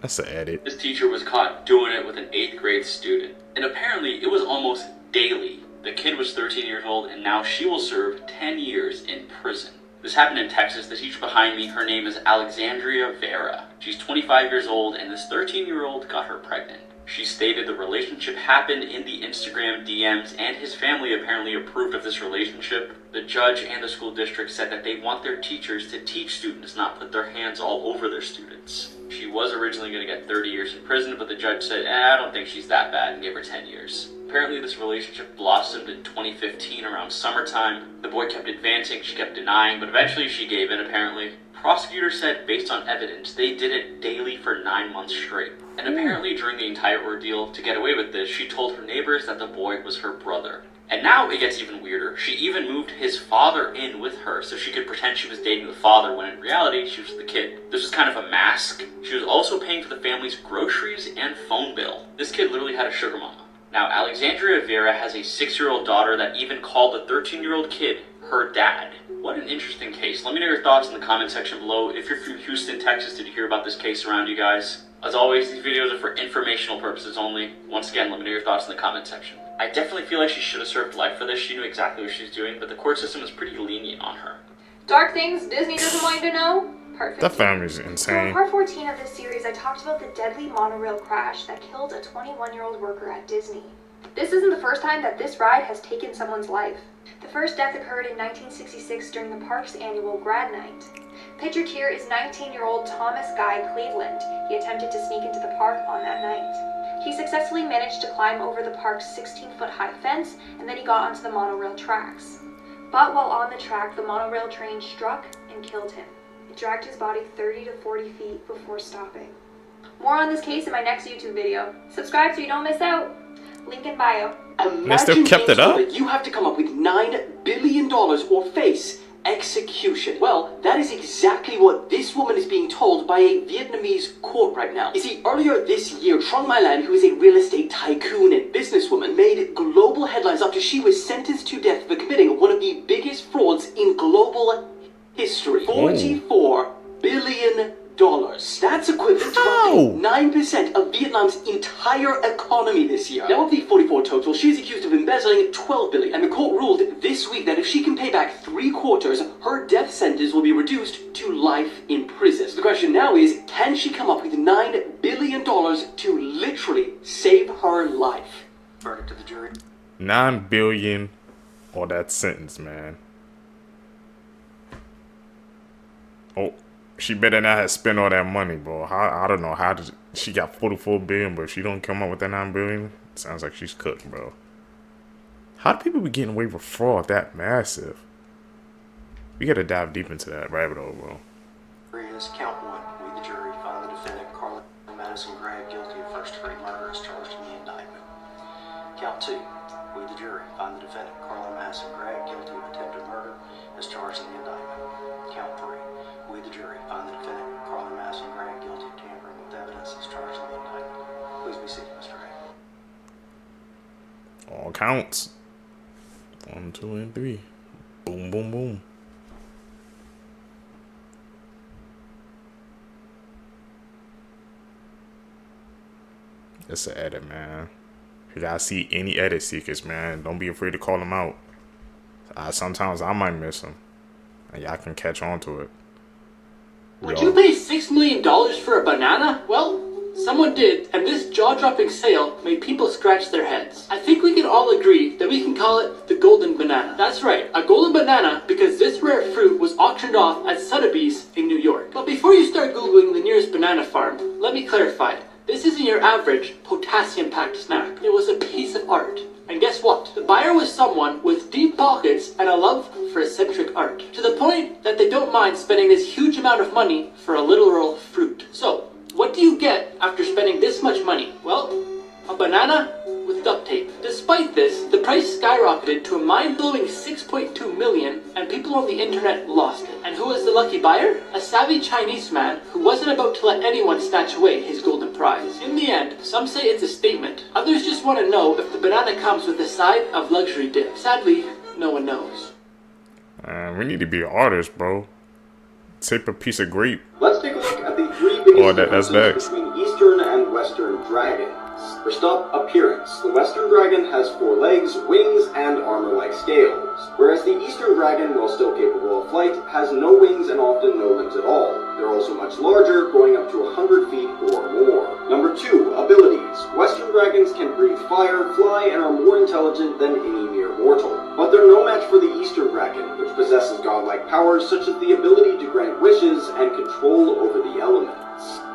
That's an edit. This teacher was caught doing it with an 8th grade student. And apparently it was almost daily. The kid was 13 years old and now she will serve 10 years in prison. This happened in Texas. The teacher behind me, her name is Alexandria Vera. She's 25 years old and this 13-year-old got her pregnant. She stated the relationship happened in the Instagram DMs and his family apparently approved of this relationship. The judge and the school district said that they want their teachers to teach students, not put their hands all over their students. She was originally going to get 30 years in prison, but the judge said, I don't think she's that bad, and gave her 10 years. Apparently this relationship blossomed in 2015 around summertime. The boy kept advancing, she kept denying, but eventually she gave in apparently. Prosecutors said, based on evidence, they did it daily for 9 months straight. And apparently during the entire ordeal, to get away with this, she told her neighbors that the boy was her brother. And now it gets even weirder. She even moved his father in with her so she could pretend she was dating the father when in reality she was the kid. This was kind of a mask. She was also paying for the family's groceries and phone bill. This kid literally had a sugar mama. Now, Alexandria Vera has a 6-year-old daughter that even called the 13-year-old kid her dad. What an interesting case. Let me know your thoughts in the comment section below. If you're from Houston, Texas, did you hear about this case around you guys? As always, these videos are for informational purposes only. Once again, let me know your thoughts in the comment section. I definitely feel like she should have served life for this. She knew exactly what she was doing, but the court system was pretty lenient on her. Dark things Disney doesn't want you to know? Part 15. That family's So in insane. part 14 of this series, I talked about the deadly monorail crash that killed a 21-year-old worker at Disney. This isn't the first time that this ride has taken someone's life. The first death occurred in 1966 during the park's annual grad night. Pictured here is 19-year-old Thomas Guy Cleveland. He attempted to sneak into the park on that night. He successfully managed to climb over the park's 16-foot high fence, and then he got onto the monorail tracks. But while on the track, the monorail train struck and killed him. It dragged his body 30 to 40 feet before stopping. More on this case in my next YouTube video. Subscribe so you don't miss out. Link in bio. Imagine They still kept it up? that you have to come up with $9 billion or face execution. Well, that is exactly what this woman is being told by a Vietnamese court right now. You see, earlier this year, Trong My Lan, who is a real estate tycoon and businesswoman, made global headlines after she was sentenced to death for committing one of the biggest frauds in global history. $44 billion. That's equivalent to roughly 9% of Vietnam's entire economy this year. Now of the 44 total, she is accused of embezzling $12 billion, and the court ruled this week that if she can pay back 3/4, her death sentence will be reduced to life in prison. So the question now is, can she come up with $9 billion to literally save her life? Verdict of the jury. $9 billion or that sentence, man. Oh. She better not have spent all that money, bro. I don't know how did she got 44 billion, but if she don't come up with that 9 billion, sounds like she's cooked, bro. How do people be getting away with fraud that massive? We gotta dive deep into that rabbit hole, bro. Count 1. We, the jury, find the defendant, Carla Madison Gregg, guilty of first-degree murder as charged in the indictment. Count 2. We, the jury, find the defendant, Carla Madison Gregg, guilty of attempted murder as charged in the indictment. Count 3. We, the jury, find the defendant, Carla Madison Gregg, guilty of tampering with evidence as charged in the indictment. Please be seated, Mr. Gregg. All counts. 1, 2, and 3. Boom, boom, boom. It's an edit, man. If you guys see any edit seekers, man, don't be afraid to call them out. Sometimes I might miss them, and y'all can catch on to it. Would you pay $6 million for a banana? Well, someone did, and this jaw-dropping sale made people scratch their heads. I think we can all agree that we can call it the golden banana. That's right, a golden banana, because this rare fruit was auctioned off at Sotheby's in New York. But before you start Googling the nearest banana farm, let me clarify. This isn't your average potassium-packed snack. It was a piece of art. And guess what? The buyer was someone with deep pockets and a love for eccentric art. To the point that they don't mind spending this huge amount of money for a literal fruit. So, what do you get after spending this much money? Well, a banana with duct tape. Despite this, the price skyrocketed to a mind-blowing $6.2 million, and people on the internet lost it. And who was the lucky buyer? A savvy Chinese man who wasn't about to let anyone snatch away his golden prize. In the end, some say it's a statement. Others just want to know if the banana comes with a side of luxury dip. Sadly, no one knows. We need to be artists, bro. Take a piece of grape. Let's take a look at the three biggest that's differences between Eastern and Western dragons. First up, appearance. The Western dragon has 4 legs, wings, and armor-like scales, whereas the Eastern dragon, while still capable of flight, has no wings and often no limbs at all. They're also much larger, growing up to 100 feet or more. Number 2, abilities. Western dragons can breathe fire, fly, and are more intelligent than any mere mortal. But they're no match for the Eastern dragon, which possesses godlike powers such as the ability to grant wishes and control over the elements.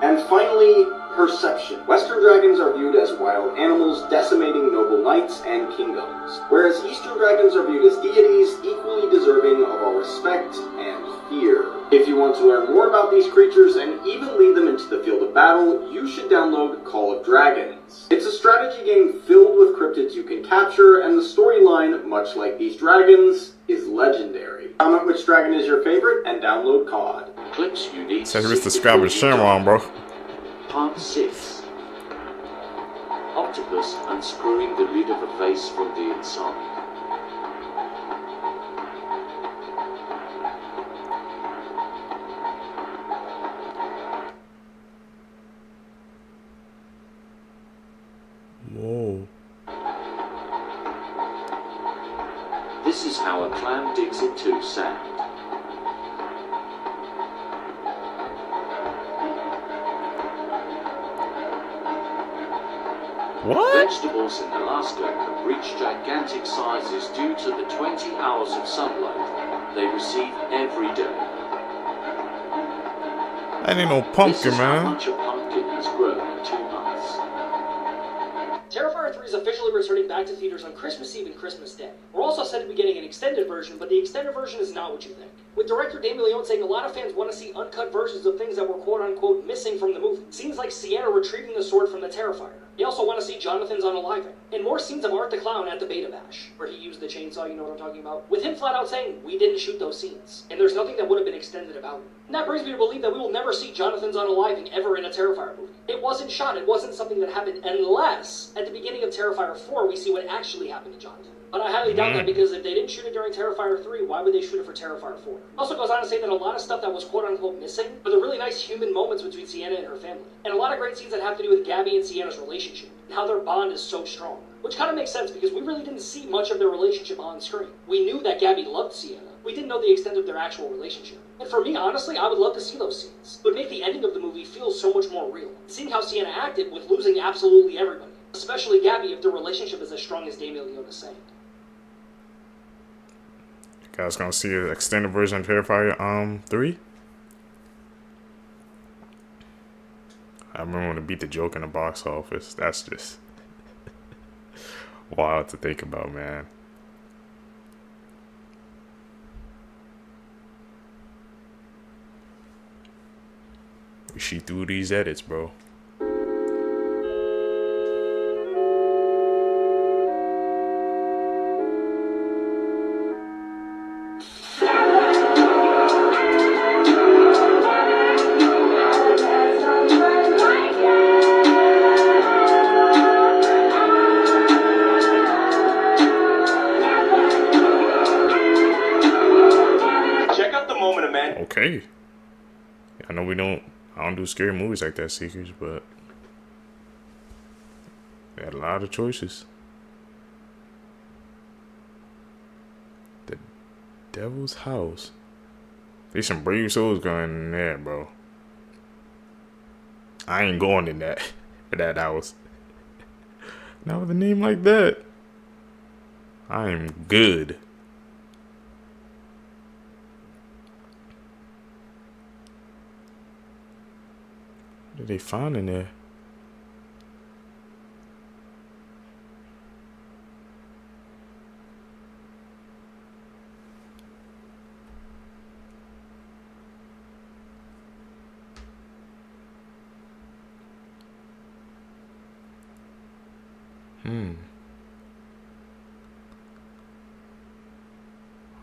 And finally, perception. Western dragons are viewed as wild animals decimating noble knights and kingdoms, whereas Eastern dragons are viewed as deities equally deserving of our respect and fear. If you want to learn more about these creatures and even lead them into the field of battle, you should download Call of Dragons. It's a strategy game filled with cryptids you can capture, and the storyline, much like these dragons, is legendary. Comment which dragon is your favorite and download COD. Clips you need. Says Mr. Scrabble Shamron, bro. Part 6. octopus unscrewing the lid of a vase from the inside. Whoa. This is how a clam digs into sand. What? Vegetables in Alaska can reach gigantic sizes due to the 20 hours of sunlight they receive every day. That ain't no pumpkin, This is man. how much a pumpkin has grown in 2 months. Terrifier 3 is officially returning back to theaters on Christmas Eve and Christmas Day. We're also said to be getting an extended version, but the extended version is not what you think. With director Damien Leone saying a lot of fans want to see uncut versions of things that were quote-unquote missing from the movie. Scenes like Sienna retrieving the sword from the Terrifier. They also want to see Jonathan's unaliving. And more scenes of Art the Clown at the Beta Bash, where he used the chainsaw, you know what I'm talking about, with him flat out saying, we didn't shoot those scenes, and there's nothing that would have been extended about it. And that brings me to believe that we will never see Jonathan's unaliving ever in a Terrifier movie. It wasn't shot, it wasn't something that happened, unless, at the beginning of Terrifier 4, we see what actually happened to Jonathan. But I highly doubt that, because if they didn't shoot it during Terrifier 3, why would they shoot it for Terrifier 4? Also goes on to say that a lot of stuff that was quote-unquote missing are the really nice human moments between Sienna and her family. And a lot of great scenes that have to do with Gabby and Sienna's relationship, and how their bond is so strong. Which kind of makes sense, because we really didn't see much of their relationship on screen. We knew that Gabby loved Sienna. We didn't know the extent of their actual relationship. And for me, honestly, I would love to see those scenes. It would make the ending of the movie feel so much more real. Seeing how Sienna acted with losing absolutely everybody. Especially Gabby, if their relationship is as strong as Damien Leone is saying. You guys gonna see an extended version of Terrifier 3? I remember when it beat the joke in the box office. That's just wild to think about, man. She threw these edits, bro. Check out the moment, man. Okay. I know I don't do scary movies like that, Seekers, but they had a lot of choices. The Devil's House. There's some brave souls going in there, bro. I ain't going in that house. Not with a name like that. I am good. What did they find in there?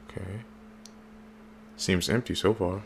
Okay. Seems empty so far.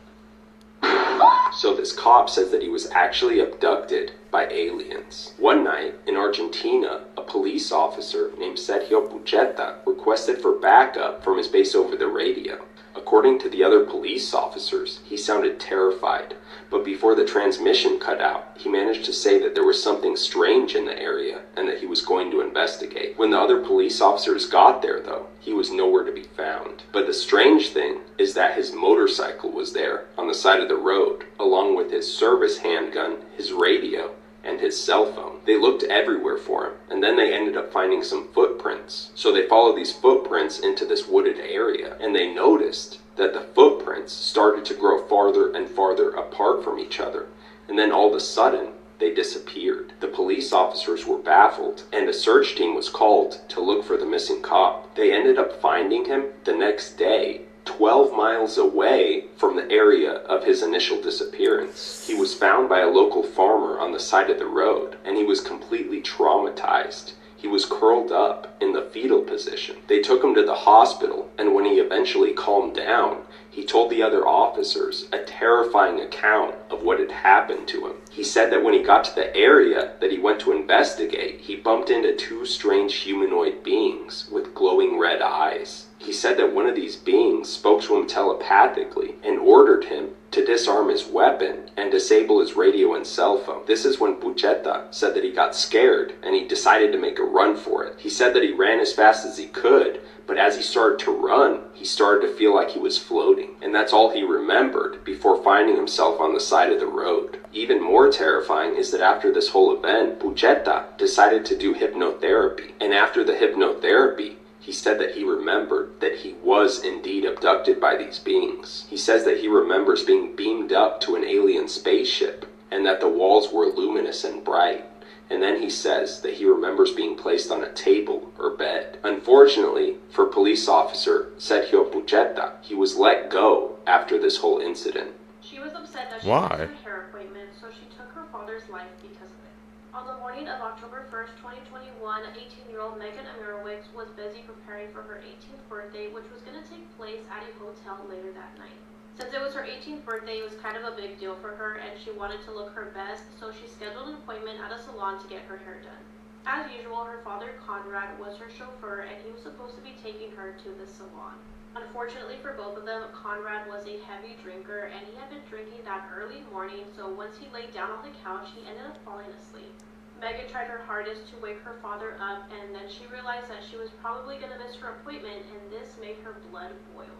So this cop says that he was actually abducted by aliens. One night in Argentina, a police officer named Sergio Pucheta requested for backup from his base over the radio. According to the other police officers, he sounded terrified, but before the transmission cut out, he managed to say that there was something strange in the area and that he was going to investigate. When the other police officers got there, though, he was nowhere to be found. But the strange thing is that his motorcycle was there on the side of the road, along with his service handgun, his radio, and his cell phone. They looked everywhere for him, and then they ended up finding some footprints. So they followed these footprints into this wooded area, and they noticed that the footprints started to grow farther and farther apart from each other. And then all of a sudden, they disappeared. The police officers were baffled, and a search team was called to look for the missing cop. They ended up finding him the next day, 12 miles away from the area of his initial disappearance. He was found by a local farmer on the side of the road, and he was completely traumatized. He was curled up in the fetal position. They took him to the hospital, and when he eventually calmed down, He told the other officers a terrifying account of what had happened to him. He said that when he got to the area that he went to investigate, he bumped into two strange humanoid beings with glowing red eyes. He said that one of these beings spoke to him telepathically and ordered him to disarm his weapon and disable his radio and cell phone. This is when Pucheta said that he got scared and he decided to make a run for it. He said that he ran as fast as he could, but as he started to run, he started to feel like he was floating. And that's all he remembered before finding himself on the side of the road. Even more terrifying is that after this whole event, Pucheta decided to do hypnotherapy. And after the hypnotherapy, he said that he remembered that he was indeed abducted by these beings. He says that he remembers being beamed up to an alien spaceship and that the walls were luminous and bright. And then he says that he remembers being placed on a table or bed. Unfortunately, for police officer Sergio Pucheta, he was let go after this whole incident. She was upset that she Why? missed her hair appointment, so she took her father's life because of it. On the morning of October 1st, 2021, 18-year-old Megan Amirowicz was busy preparing for her 18th birthday, which was going to take place at a hotel later that night. Since it was her 18th birthday, it was kind of a big deal for her, and she wanted to look her best, so she scheduled an appointment at a salon to get her hair done. As usual, her father, Conrad, was her chauffeur, and he was supposed to be taking her to the salon. Unfortunately for both of them, Conrad was a heavy drinker, and he had been drinking that early morning, so once he laid down on the couch, he ended up falling asleep. Megan tried her hardest to wake her father up, and then she realized that she was probably going to miss her appointment, and this made her blood boil.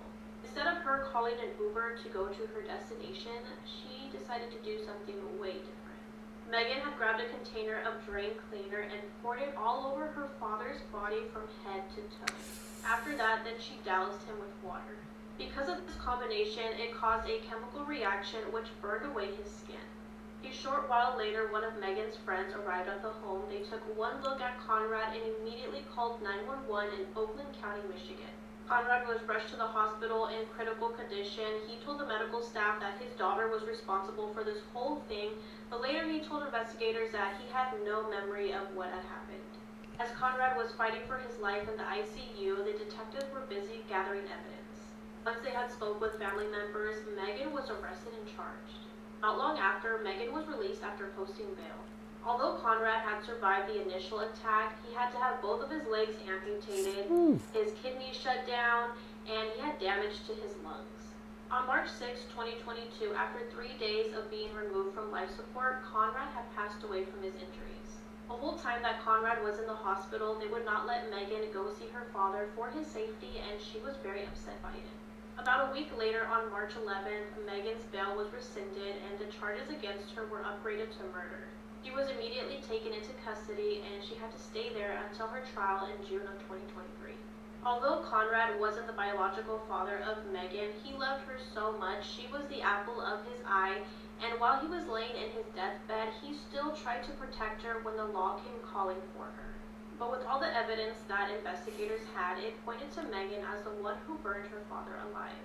Instead of her calling an Uber to go to her destination, she decided to do something way different. Megan had grabbed a container of drain cleaner and poured it all over her father's body from head to toe. After that, then she doused him with water. Because of this combination, it caused a chemical reaction which burned away his skin. A short while later, one of Megan's friends arrived at the home. They took one look at Conrad and immediately called 911 in Oakland County, Michigan. Conrad was rushed to the hospital in critical condition. He told the medical staff that his daughter was responsible for this whole thing, but later he told investigators that he had no memory of what had happened. As Conrad was fighting for his life in the ICU, the detectives were busy gathering evidence. Once they had spoke with family members, Megan was arrested and charged. Not long after, Megan was released after posting bail. Although Conrad had survived the initial attack, he had to have both of his legs amputated, his kidneys shut down, and he had damage to his lungs. On March 6, 2022, after 3 days of being removed from life support, Conrad had passed away from his injuries. The whole time that Conrad was in the hospital, they would not let Megan go see her father for his safety, and she was very upset by it. About a week later, on March 11th, Megan's bail was rescinded, and the charges against her were upgraded to murder. She was immediately taken into custody, and she had to stay there until her trial in June of 2023. Although Conrad wasn't the biological father of Megan, he loved her so much. She was the apple of his eye, and while he was laying in his deathbed, he still tried to protect her when the law came calling for her. But with all the evidence that investigators had, it pointed to Megan as the one who burned her father alive.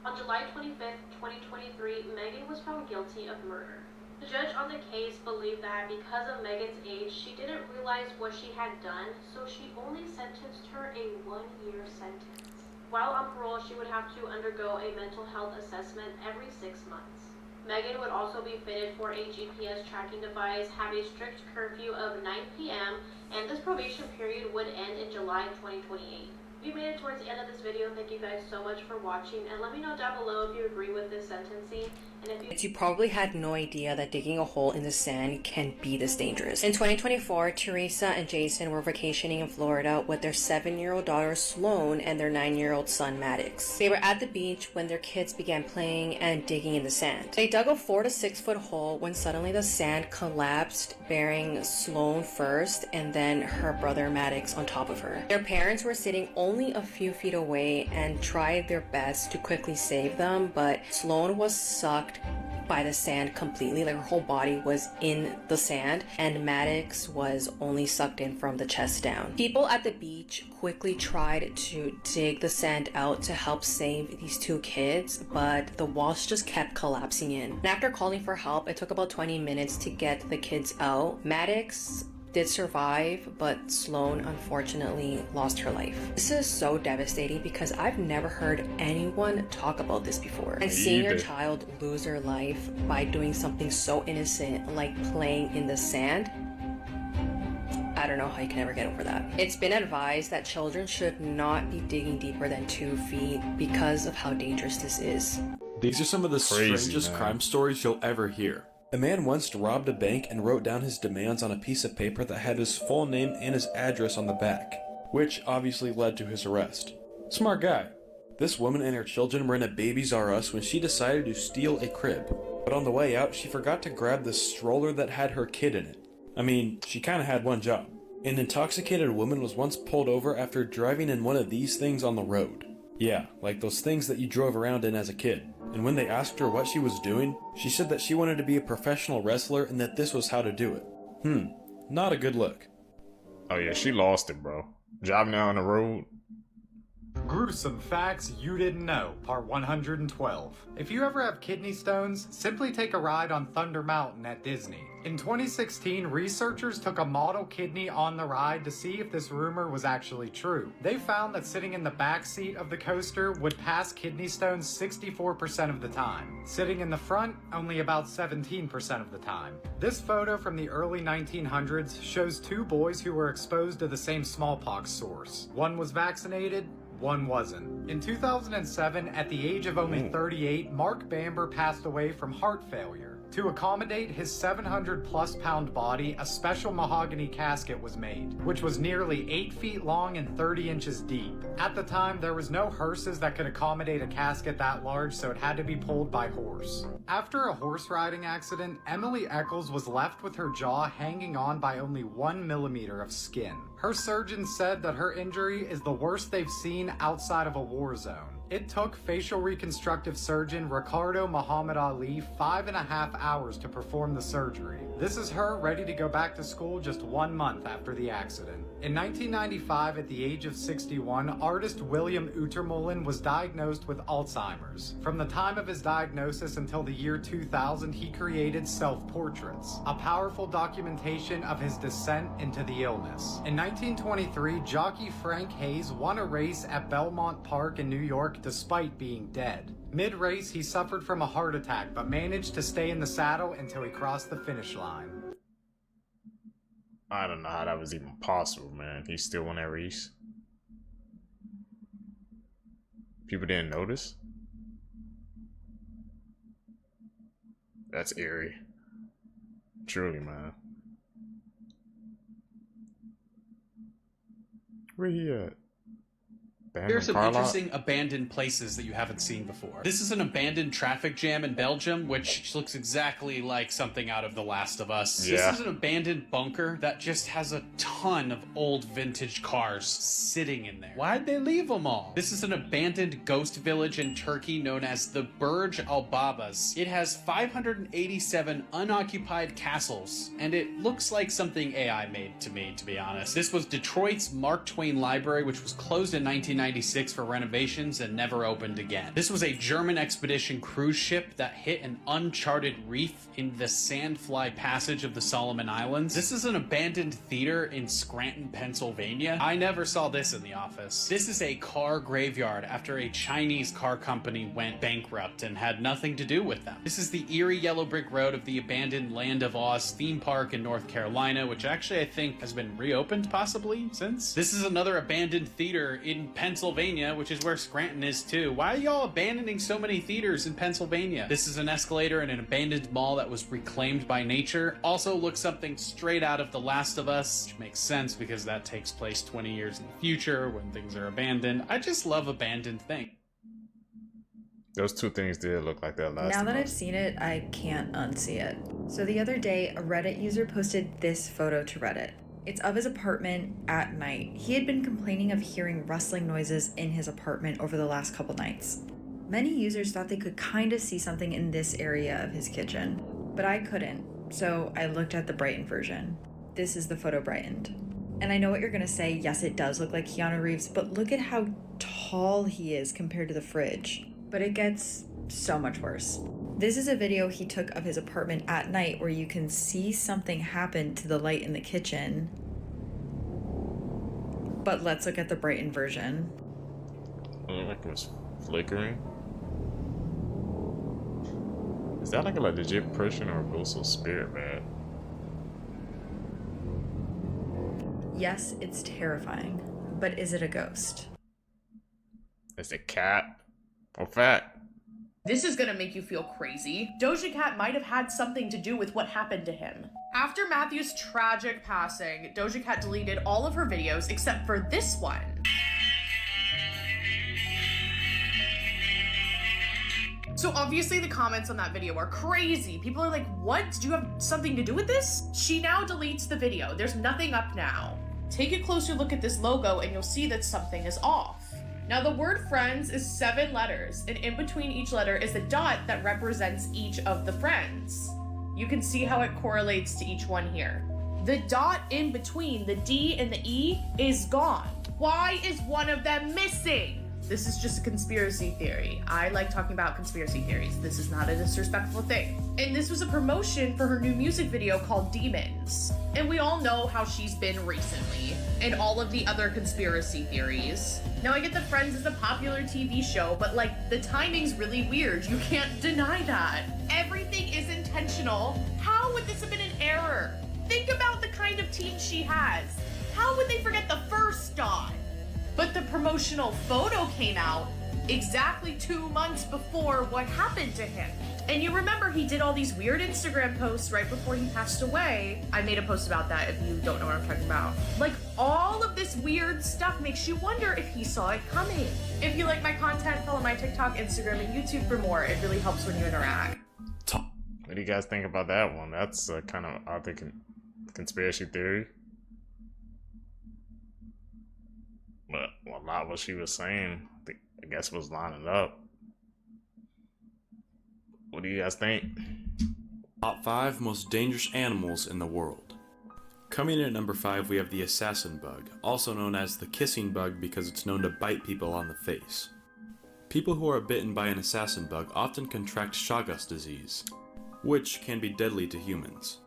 On July 25th, 2023, Megan was found guilty of murder. The judge on the case believed that because of Megan's age, she didn't realize what she had done, so she only sentenced her a 1-year sentence. While on parole, she would have to undergo a mental health assessment every 6 months. Megan would also be fitted for a GPS tracking device, have a strict curfew of 9 p.m., and this probation period would end in July 2028. We made it towards the end of this video. Thank you guys so much for watching, and let me know down below if you agree with this sentencing. And if you probably had no idea that digging a hole in the sand can be this dangerous. In 2024, Teresa and Jason were vacationing in Florida with their 7-year-old daughter Sloan and their 9-year-old son Maddox. They were at the beach when their kids began playing and digging in the sand. They dug a 4 to 6 foot hole when suddenly the sand collapsed, burying Sloan first and then her brother Maddox on top of her. Their parents were sitting only a few feet away and tried their best to quickly save them, but Sloan was sucked by the sand completely. Like, her whole body was in the sand, and Maddox was only sucked in from the chest down. People at the beach quickly tried to dig the sand out to help save these 2 kids, but the walls just kept collapsing in. And after calling for help, it took about 20 minutes to get the kids out. Maddox did survive, but Sloane unfortunately lost her life. This is so devastating because I've never heard anyone talk about this before. And seeing your child lose their life by doing something so innocent like playing in the sand, I don't know how you can ever get over that. It's been advised that children should not be digging deeper than 2 feet because of how dangerous this is. These are some of the strangest crime stories you'll ever hear. A man once robbed a bank and wrote down his demands on a piece of paper that had his full name and his address on the back, which obviously led to his arrest. Smart guy. This woman and her children were in a Babies R Us when she decided to steal a crib, but on the way out she forgot to grab the stroller that had her kid in it. I mean, she kinda had one job. An intoxicated woman was once pulled over after driving in one of these things on the road. Yeah, like those things that you drove around in as a kid. And when they asked her what she was doing, she said that she wanted to be a professional wrestler and that this was how to do it. Not a good look. Oh yeah, she lost it, bro. Driving down the road. Gruesome facts you didn't know, part 112. If you ever have kidney stones, simply take a ride on Thunder Mountain at Disney. In 2016, researchers took a model kidney on the ride to see if this rumor was actually true. They found that sitting in the back seat of the coaster would pass kidney stones 64% of the time. Sitting in the front, only about 17% of the time. This photo from the early 1900s shows 2 boys who were exposed to the same smallpox source. One was vaccinated, one wasn't. In 2007, at the age of only 38, Mark Bamber passed away from heart failure. To accommodate his 700-plus pound body, a special mahogany casket was made, which was nearly 8 feet long and 30 inches deep. At the time, there was no hearses that could accommodate a casket that large, so it had to be pulled by horse. After a horse riding accident, Emily Eccles was left with her jaw hanging on by only 1 millimeter of skin. Her surgeon said that her injury is the worst they've seen outside of a war zone. It took facial reconstructive surgeon Ricardo Muhammad Ali 5.5 hours to perform the surgery. This is her ready to go back to school just 1 month after the accident. In 1995, at the age of 61, artist William Utermohlen was diagnosed with Alzheimer's. From the time of his diagnosis until the year 2000, he created self-portraits, a powerful documentation of his descent into the illness. In 1923, jockey Frank Hayes won a race at Belmont Park in New York despite being dead. Mid-race, he suffered from a heart attack, but managed to stay in the saddle until he crossed the finish line. I don't know how that was even possible, man. He still won that race. People didn't notice. That's eerie. Truly, man. Where he at? Here are some interesting abandoned places that you haven't seen before. This is an abandoned traffic jam in Belgium, which looks exactly like something out of The Last of Us. Yeah. This is an abandoned bunker that just has a ton of old vintage cars sitting in there. Why'd they leave them all? This is an abandoned ghost village in Turkey known as the Burj Al Babas. It has 587 unoccupied castles, and it looks like something AI made to me, to be honest. This was Detroit's Mark Twain Library, which was closed in 1996 for renovations and never opened again. This was a German expedition cruise ship that hit an uncharted reef in the Sandfly Passage of the Solomon Islands. This is an abandoned theater in Scranton, Pennsylvania. I never saw this in the office. This is a car graveyard after a Chinese car company went bankrupt and had nothing to do with them. This is the eerie yellow brick road of the abandoned Land of Oz theme park in North Carolina, which actually I think has been reopened possibly since. This is another abandoned theater in Pennsylvania, which is where Scranton is too. Why are y'all abandoning so many theaters in Pennsylvania? This is an escalator in an abandoned mall that was reclaimed by nature. Also looks something straight out of The Last of Us, which makes sense because that takes place 20 years in the future when things are abandoned. I just love abandoned things. Those two things did look like that last Now that I've seen it, I can't unsee it. So the other day, a Reddit user posted this photo to Reddit. It's of his apartment at night. He had been complaining of hearing rustling noises in his apartment over the last couple nights. Many users thought they could kind of see something in this area of his kitchen, but I couldn't, so I looked at the brightened version. This is the photo brightened. And I know what you're gonna say, yes it does look like Keanu Reeves, but look at how tall he is compared to the fridge. But it gets so much worse. This is a video he took of his apartment at night where you can see something happen to the light in the kitchen. But let's look at the brightened version. It looked like it was flickering. Is that like a legit person or a ghost or spirit, man? Yes, it's terrifying, but is it a ghost? Is it cat or fat? This is gonna make you feel crazy. Doja Cat might have had something to do with what happened to him. After Matthew's tragic passing, Doja Cat deleted all of her videos except for this one. So obviously the comments on that video are crazy. People are like, what? Did you have something to do with this? She now deletes the video. There's nothing up now. Take a closer look at this logo and you'll see that something is off. Now the word friends is 7 letters, and in between each letter is a dot that represents each of the friends. You can see how it correlates to each one here. The dot in between the D and the E is gone. Why is one of them missing? This is just a conspiracy theory. I like talking about conspiracy theories. This is not a disrespectful thing. And this was a promotion for her new music video called Demons. And we all know how she's been recently, and all of the other conspiracy theories. Now I get that Friends is a popular TV show, but like, the timing's really weird. You can't deny that. Everything is intentional. How would this have been an error? Think about the kind of team she has. How would they forget the first dot? But the promotional photo came out exactly 2 months before what happened to him. And you remember he did all these weird Instagram posts right before he passed away. I made a post about that if you don't know what I'm talking about. Like, all of this weird stuff makes you wonder if he saw it coming. If you like my content, follow my TikTok, Instagram, and YouTube for more. It really helps when you interact. What do you guys think about that one? That's kind of, I think, conspiracy theory. But a lot of what she was saying, I guess, was lining up. What do you guys think? Top 5 most dangerous animals in the world. Coming in at number 5, we have the assassin bug, also known as the kissing bug because it's known to bite people on the face. People who are bitten by an assassin bug often contract Chagas disease, which can be deadly to humans.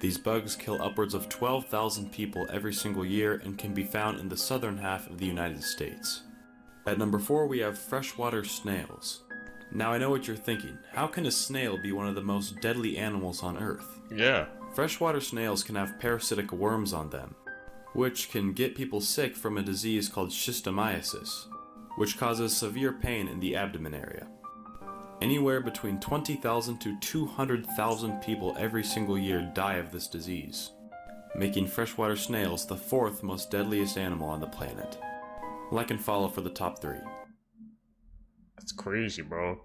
These bugs kill upwards of 12,000 people every single year and can be found in the southern half of the United States. At number 4, we have freshwater snails. Now I know what you're thinking, how can a snail be one of the most deadly animals on Earth? Yeah. Freshwater snails can have parasitic worms on them, which can get people sick from a disease called schistomiasis, which causes severe pain in the abdomen area. Anywhere between 20,000 to 200,000 people every single year die of this disease, making freshwater snails the 4th most deadliest animal on the planet. Like and follow for the top 3. That's crazy, bro.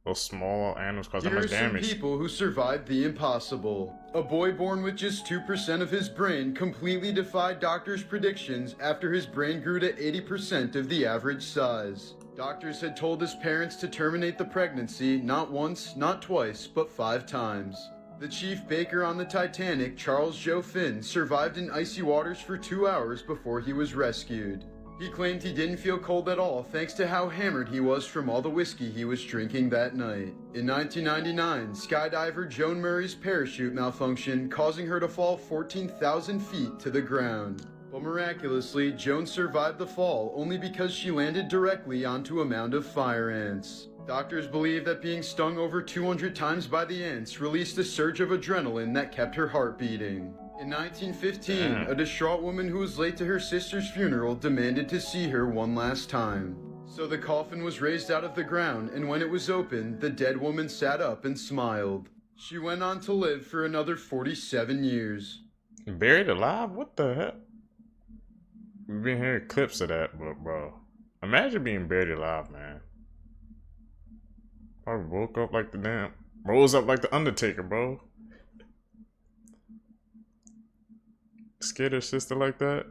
Those small animals cause that Here much are some damage. people who survived the impossible. A boy born with just 2% of his brain completely defied doctors' predictions after his brain grew to 80% of the average size. Doctors had told his parents to terminate the pregnancy not once, not twice, but 5 times. The chief baker on the Titanic, Charles Joe Finn, survived in icy waters for 2 hours before he was rescued. He claimed he didn't feel cold at all thanks to how hammered he was from all the whiskey he was drinking that night. In 1999, skydiver Joan Murray's parachute malfunctioned, causing her to fall 14,000 feet to the ground. But miraculously, Joan survived the fall only because she landed directly onto a mound of fire ants. Doctors believe that being stung over 200 times by the ants released a surge of adrenaline that kept her heart beating. In 1915, a distraught woman who was late to her sister's funeral demanded to see her one last time. So the coffin was raised out of the ground, and when it was opened, the dead woman sat up and smiled. She went on to live for another 47 years. Buried alive? What the heck? We've been hearing clips of that, but bro, imagine being buried alive, man. I woke up like the damn, rose up like the Undertaker, bro. Scared her sister like that?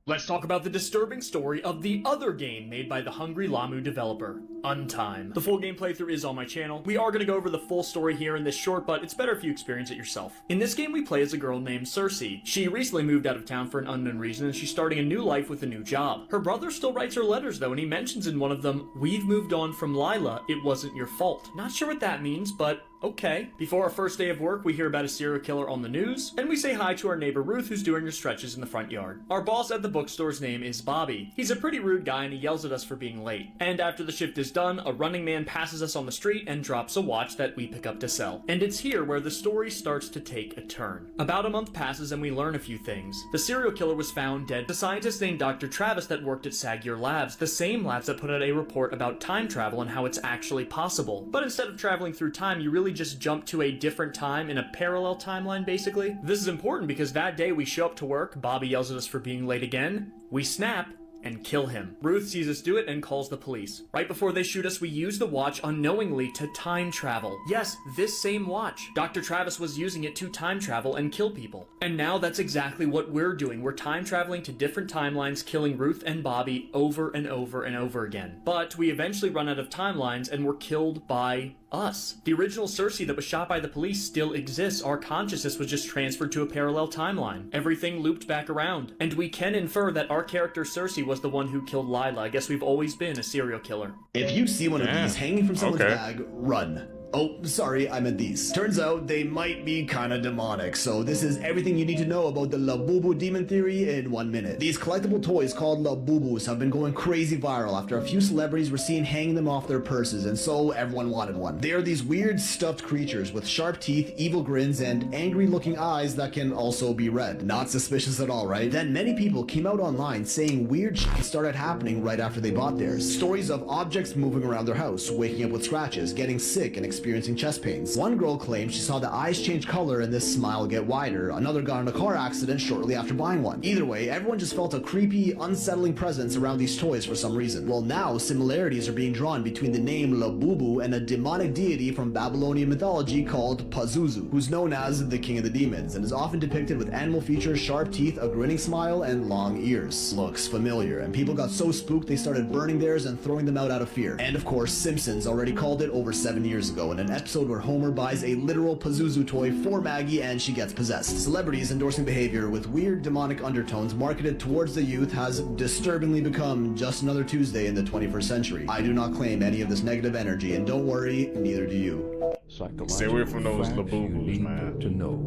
Let's talk about the disturbing story of the other game made by the Hungry Lamu developer, Untime. The full game playthrough is on my channel. We are going to go over the full story here in this short, but it's better if you experience it yourself. In this game, we play as a girl named Cersei. She recently moved out of town for an unknown reason, and she's starting a new life with a new job. Her brother still writes her letters, though, and he mentions in one of them, "We've moved on from Lila, it wasn't your fault." Not sure what that means, but okay. Before our first day of work, we hear about a serial killer on the news, and we say hi to our neighbor Ruth, who's doing her stretches in the front yard. Our boss at the bookstore's name is Bobby. He's a pretty rude guy, and he yells at us for being late. And after the shift is done, a running man passes us on the street and drops a watch that we pick up to sell. And it's here where the story starts to take a turn. About a month passes and we learn a few things. The serial killer was found dead. The scientist named Dr. Travis that worked at Sagier Labs, the same labs that put out a report about time travel and how it's actually possible. But instead of traveling through time, you really just jump to a different time in a parallel timeline, basically. This is important because that day we show up to work, Bobby yells at us for being late again, we snap, and kill him. Ruth sees us do it and calls the police. Right before they shoot us, we use the watch unknowingly to time travel. Yes, this same watch. Dr. Travis was using it to time travel and kill people. And now that's exactly what we're doing. We're time traveling to different timelines, killing Ruth and Bobby over and over and over again. But we eventually run out of timelines and we're killed by us. The original Cersei that was shot by the police still exists. Our consciousness was just transferred to a parallel timeline. Everything looped back around. And we can infer that our character Cersei was the one who killed Lila. I guess we've always been a serial killer. If you see one of these hanging from someone's bag, run. Oh, sorry, I meant these. Turns out they might be kinda demonic, so this is everything you need to know about the Labubu demon theory in 1 minute. These collectible toys called Labubus have been going crazy viral after a few celebrities were seen hanging them off their purses, and so everyone wanted one. They are these weird stuffed creatures with sharp teeth, evil grins, and angry-looking eyes that can also be red. Not suspicious at all, right? Then many people came out online saying weird shit started happening right after they bought theirs. Stories of objects moving around their house, waking up with scratches, getting sick, and experiencing chest pains. One girl claimed she saw the eyes change color and this smile get wider. Another got in a car accident shortly after buying one. Either way, everyone just felt a creepy, unsettling presence around these toys for some reason. Well, now similarities are being drawn between the name Labubu and a demonic deity from Babylonian mythology called Pazuzu, who's known as the King of the Demons and is often depicted with animal features, sharp teeth, a grinning smile, and long ears. Looks familiar, and people got so spooked they started burning theirs and throwing them out of fear. And of course, Simpsons already called it over 7 years ago in an episode where Homer buys a literal Pazuzu toy for Maggie and she gets possessed. Celebrities endorsing behavior with weird demonic undertones marketed towards the youth has disturbingly become just another Tuesday in the 21st century. I do not claim any of this negative energy, and don't worry, neither do you. Stay away from those Labubus, man. To know.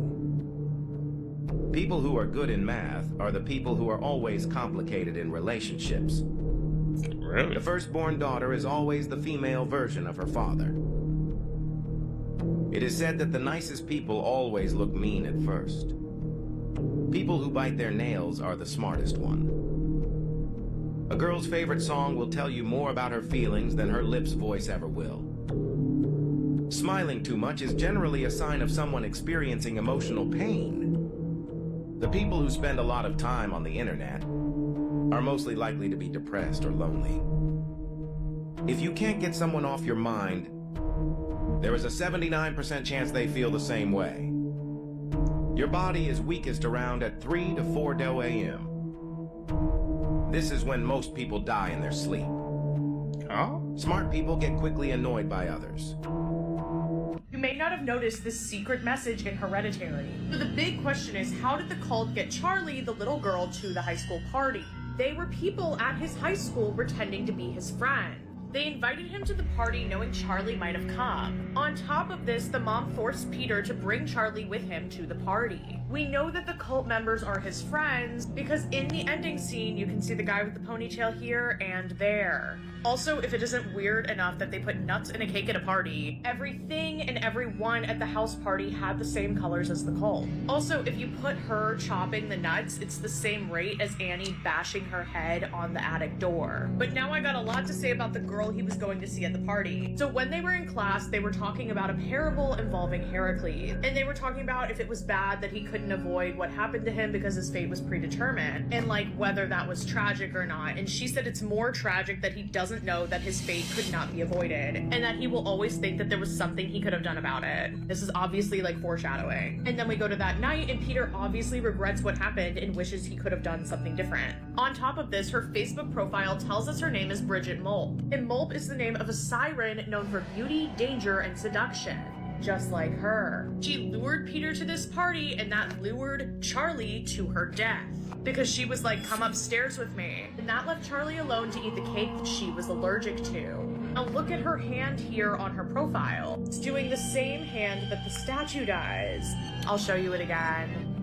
People who are good in math are the people who are always complicated in relationships. Really? The firstborn daughter is always the female version of her father. It is said that the nicest people always look mean at first. People who bite their nails are the smartest one. A girl's favorite song will tell you more about her feelings than her lips' voice ever will. Smiling too much is generally a sign of someone experiencing emotional pain. The people who spend a lot of time on the internet are mostly likely to be depressed or lonely. If you can't get someone off your mind, there is a 79% chance they feel the same way. Your body is weakest around at 3 to 4 a.m. This is when most people die in their sleep. Oh? Smart people get quickly annoyed by others. You may not have noticed this secret message in Hereditary. But the big question is, how did the cult get Charlie, the little girl, to the high school party? They were people at his high school pretending to be his friend. They invited him to the party knowing Charlie might have come. On top of this, the mom forced Peter to bring Charlie with him to the party. We know that the cult members are his friends because in the ending scene, you can see the guy with the ponytail here and there. Also, if it isn't weird enough that they put nuts in a cake at a party, everything and everyone at the house party had the same colors as the cult. Also, if you put her chopping the nuts, it's the same rate as Annie bashing her head on the attic door. But now I got a lot to say about the girl he was going to see at the party. So when they were in class, they were talking about a parable involving Heracles, and they were talking about if it was bad that he couldn't couldn't avoid what happened to him because his fate was predetermined, and like whether that was tragic or not. And she said it's more tragic that he doesn't know that his fate could not be avoided, and that he will always think that there was something he could have done about it. This is obviously like foreshadowing. And then we go to that night, and Peter obviously regrets what happened and wishes he could have done something different. On top of this, her Facebook profile tells us her name is Bridget Mulp, and Mulp is the name of a siren known for beauty, danger, and seduction. Just like her. She lured Peter to this party, and that lured Charlie to her death. Because she was like, come upstairs with me. And that left Charlie alone to eat the cake that she was allergic to. Now look at her hand here on her profile. It's doing the same hand that the statue does. I'll show you it again.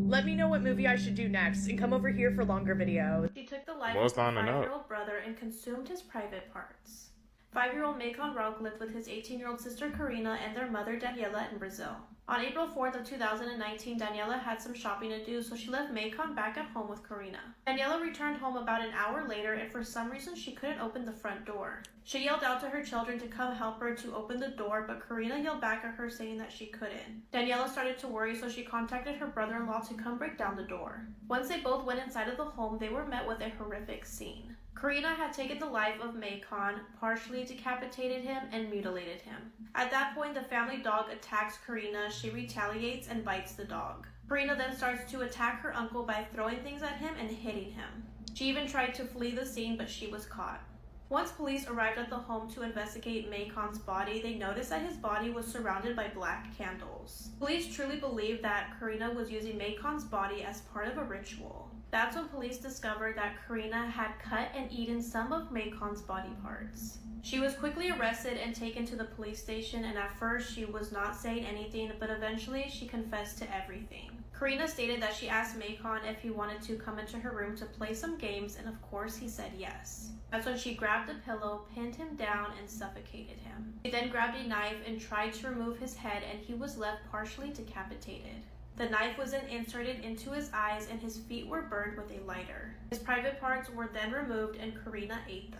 Let me know what movie I should do next, and come over here for longer videos. She took the life of his 5-year-old brother and consumed his private parts. 5-year-old Macon Rauch lived with his 18-year-old sister Karina and their mother Daniela in Brazil. On April 4th of 2019, Daniela had some shopping to do, so she left Macon back at home with Karina. Daniela returned home about an hour later, and for some reason she couldn't open the front door. She yelled out to her children to come help her to open the door, but Karina yelled back at her saying that she couldn't. Daniela started to worry, so she contacted her brother-in-law to come break down the door. Once they both went inside of the home, they were met with a horrific scene. Karina had taken the life of Macon, partially decapitated him, and mutilated him. At that point, the family dog attacks Karina. She retaliates and bites the dog. Karina then starts to attack her uncle by throwing things at him and hitting him. She even tried to flee the scene, but she was caught. Once police arrived at the home to investigate Macon's body, they noticed that his body was surrounded by black candles. Police truly believe that Karina was using Macon's body as part of a ritual. That's when police discovered that Karina had cut and eaten some of Macon's body parts. She was quickly arrested and taken to the police station, and at first she was not saying anything, but eventually she confessed to everything. Karina stated that she asked Macon if he wanted to come into her room to play some games, and of course he said yes. That's when she grabbed a pillow, pinned him down, and suffocated him. She then grabbed a knife and tried to remove his head, and he was left partially decapitated. The knife was then inserted into his eyes, and his feet were burned with a lighter. His private parts were then removed, and Karina ate them.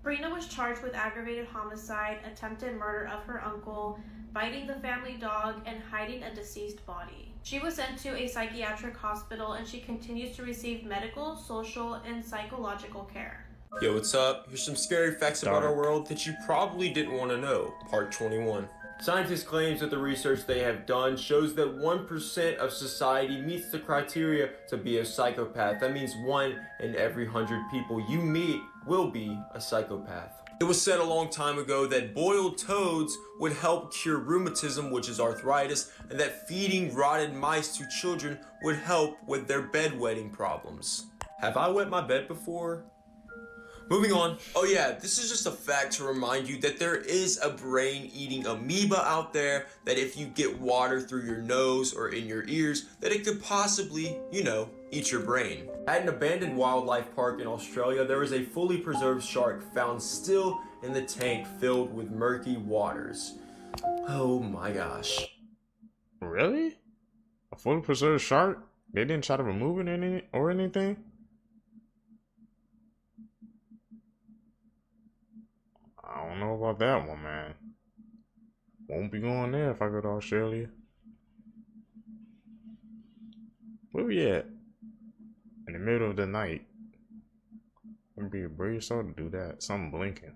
Karina was charged with aggravated homicide, attempted murder of her uncle, biting the family dog, and hiding a deceased body. She was sent to a psychiatric hospital, and she continues to receive medical, social, and psychological care. Yo, what's up? Here's some scary facts about our world that you probably didn't want to know. Part 21. Scientists claim that the research they have done shows that 1% of society meets the criteria to be a psychopath. That means 1 in every 100 people you meet will be a psychopath. It was said a long time ago that boiled toads would help cure rheumatism, which is arthritis, and that feeding rotted mice to children would help with their bedwetting problems. Have I wet my bed before? Moving on. Oh yeah, this is just a fact to remind you that there is a brain-eating amoeba out there that if you get water through your nose or in your ears, that it could possibly, eat your brain. At an abandoned wildlife park in Australia, there is a fully preserved shark found still in the tank filled with murky waters. Oh my gosh. Really? A fully preserved shark? They didn't try to remove it or anything? I don't know about that one, man. Won't be going there if I go to Australia. Where we at? In the middle of the night. It'd be a brave soul to do that. Something blinking.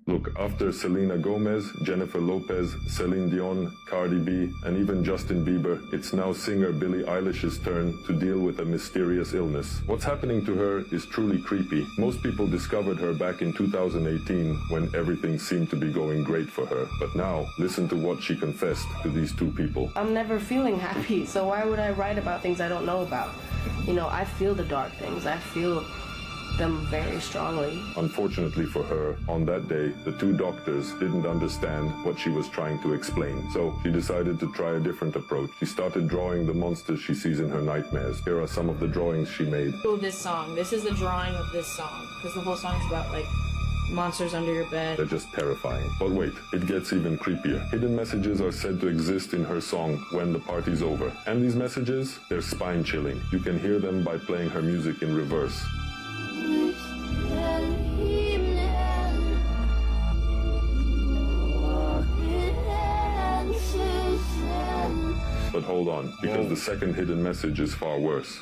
Look, after Selena Gomez, Jennifer Lopez, Celine Dion, Cardi B, and even Justin Bieber, it's now singer Billie Eilish's turn to deal with a mysterious illness. What's happening to her is truly creepy. Most people discovered her back in 2018 when everything seemed to be going great for her. But now, listen to what she confessed to these two people. I'm never feeling happy, so why would I write about things I don't know about? I feel the dark things. I feel them very strongly. Unfortunately for her, on that day, the two doctors didn't understand what she was trying to explain. So she decided to try a different approach. She started drawing the monsters she sees in her nightmares. Here are some of the drawings she made. Oh, this song. This is the drawing of this song. Because the whole song is about, monsters under your bed. They're just terrifying. But wait, it gets even creepier. Hidden messages are said to exist in her song, When the Party's Over. And these messages, they're spine-chilling. You can hear them by playing her music in reverse. hold on, because the second hidden message is far worse.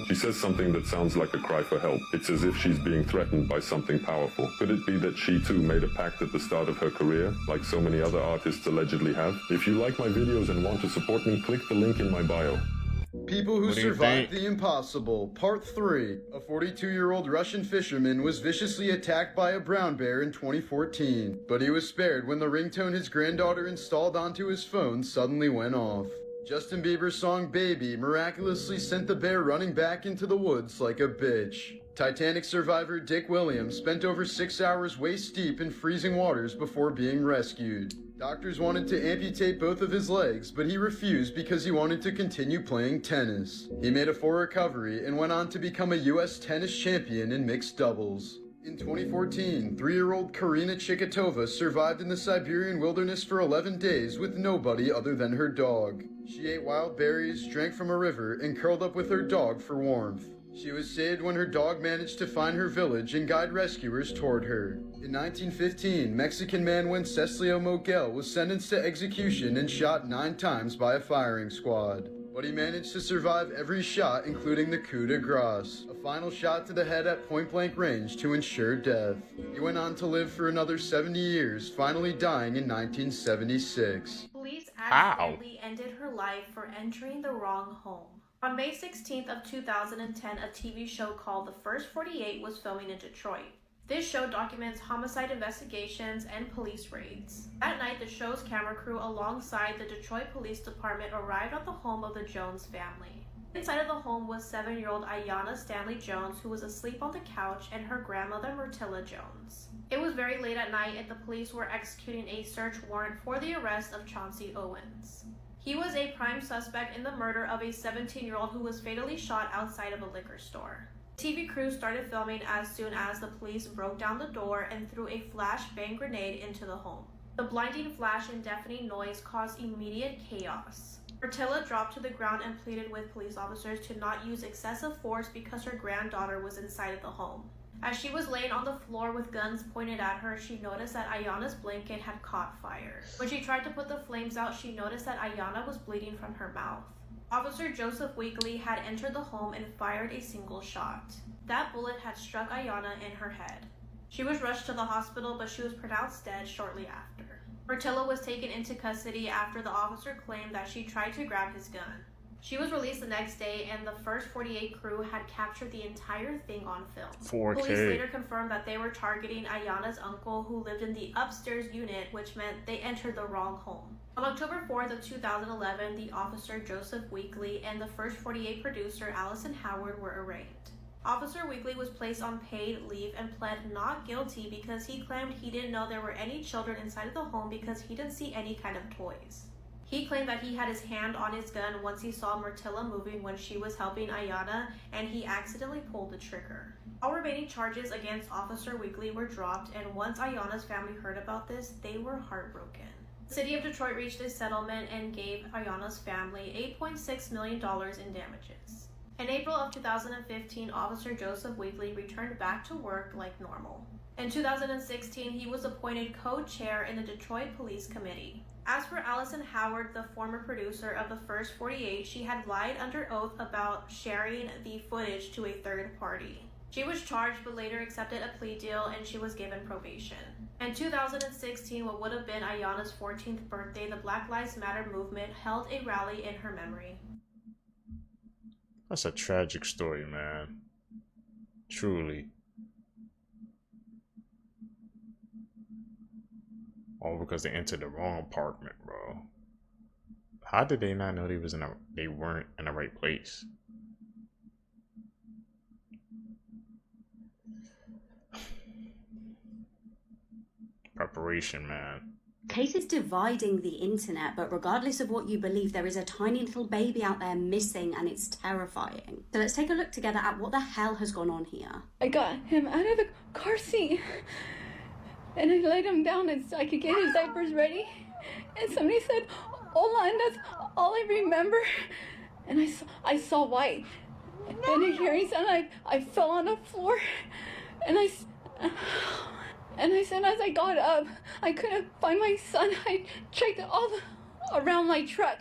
She says something that sounds like a cry for help. It's as if she's being threatened by something powerful. Could it be that she too made a pact at the start of her career, like so many other artists allegedly have? If you like my videos and want to support me, click the link in my bio. People who survived the impossible, Part 3. A 42-year-old Russian fisherman was viciously attacked by a brown bear in 2014, but he was spared when the ringtone his granddaughter installed onto his phone suddenly went off. Justin Bieber's song Baby miraculously sent the bear running back into the woods like a bitch. Titanic survivor Dick Williams spent over 6 hours waist deep in freezing waters before being rescued. Doctors wanted to amputate both of his legs, but he refused because he wanted to continue playing tennis. He made a full recovery and went on to become a U.S. tennis champion in mixed doubles. In 2014, 3-year-old Karina Chikatova survived in the Siberian wilderness for 11 days with nobody other than her dog. She ate wild berries, drank from a river, and curled up with her dog for warmth. She was saved when her dog managed to find her village and guide rescuers toward her. In 1915, Mexican man Wenceslao Moguel was sentenced to execution and shot 9 times by a firing squad. But he managed to survive every shot, including the coup de grace, a final shot to the head at point-blank range to ensure death. He went on to live for another 70 years, finally dying in 1976. Police accidentally ended her life for entering the wrong home. On May 16th of 2010, a TV show called The First 48 was filming in Detroit. This show documents homicide investigations and police raids. That night, the show's camera crew alongside the Detroit Police Department arrived at the home of the Jones family. Inside of the home was 7-year-old Ayanna Stanley Jones, who was asleep on the couch, and her grandmother Myrtilla Jones. It was very late at night and the police were executing a search warrant for the arrest of Chauncey Owens. He was a prime suspect in the murder of a 17-year-old who was fatally shot outside of a liquor store. TV crew started filming as soon as the police broke down the door and threw a flashbang grenade into the home. The blinding flash and deafening noise caused immediate chaos. Myrtilla dropped to the ground and pleaded with police officers to not use excessive force because her granddaughter was inside of the home. As she was laying on the floor with guns pointed at her, she noticed that Ayanna's blanket had caught fire. When she tried to put the flames out, she noticed that Ayanna was bleeding from her mouth. Officer Joseph Weekly had entered the home and fired a single shot. That bullet had struck Ayanna in her head. She was rushed to the hospital, but she was pronounced dead shortly after. Myrtilla was taken into custody after the officer claimed that she tried to grab his gun. She was released the next day, and the First 48 crew had captured the entire thing on film. 4K. Police later confirmed that they were targeting Ayanna's uncle, who lived in the upstairs unit, which meant they entered the wrong home. On October 4th of 2011, the officer Joseph Weekly and the First 48 producer Allison Howard were arraigned. Officer Weekly was placed on paid leave and pled not guilty because he claimed he didn't know there were any children inside of the home because he didn't see any kind of toys. He claimed that he had his hand on his gun once he saw Myrtilla moving when she was helping Ayanna, and he accidentally pulled the trigger. All remaining charges against Officer Weekly were dropped, and once Ayanna's family heard about this, they were heartbroken. The city of Detroit reached a settlement and gave Ayanna's family $8.6 million in damages. In April of 2015, Officer Joseph Weekly returned back to work like normal. In 2016, he was appointed co-chair in the Detroit Police Committee. As for Allison Howard, the former producer of the First 48, she had lied under oath about sharing the footage to a third party. She was charged but later accepted a plea deal and she was given probation. In 2016, what would have been Ayanna's 14th birthday, the Black Lives Matter movement held a rally in her memory. That's a tragic story, man. Truly. All because they entered the wrong apartment, bro. How did they not know they weren't in the right place? Preparation, man. Hate is dividing the internet, but regardless of what you believe, there is a tiny little baby out there missing, and it's terrifying. So let's take a look together at what the hell has gone on here. I got him out of the car seat, and I laid him down and so I could get his diapers ready. And somebody said, "Hola," and that's all I remember. And I saw white, and a hearing sound. I fell on the floor, and And I said, as I got up, I couldn't find my son. I checked all around my truck,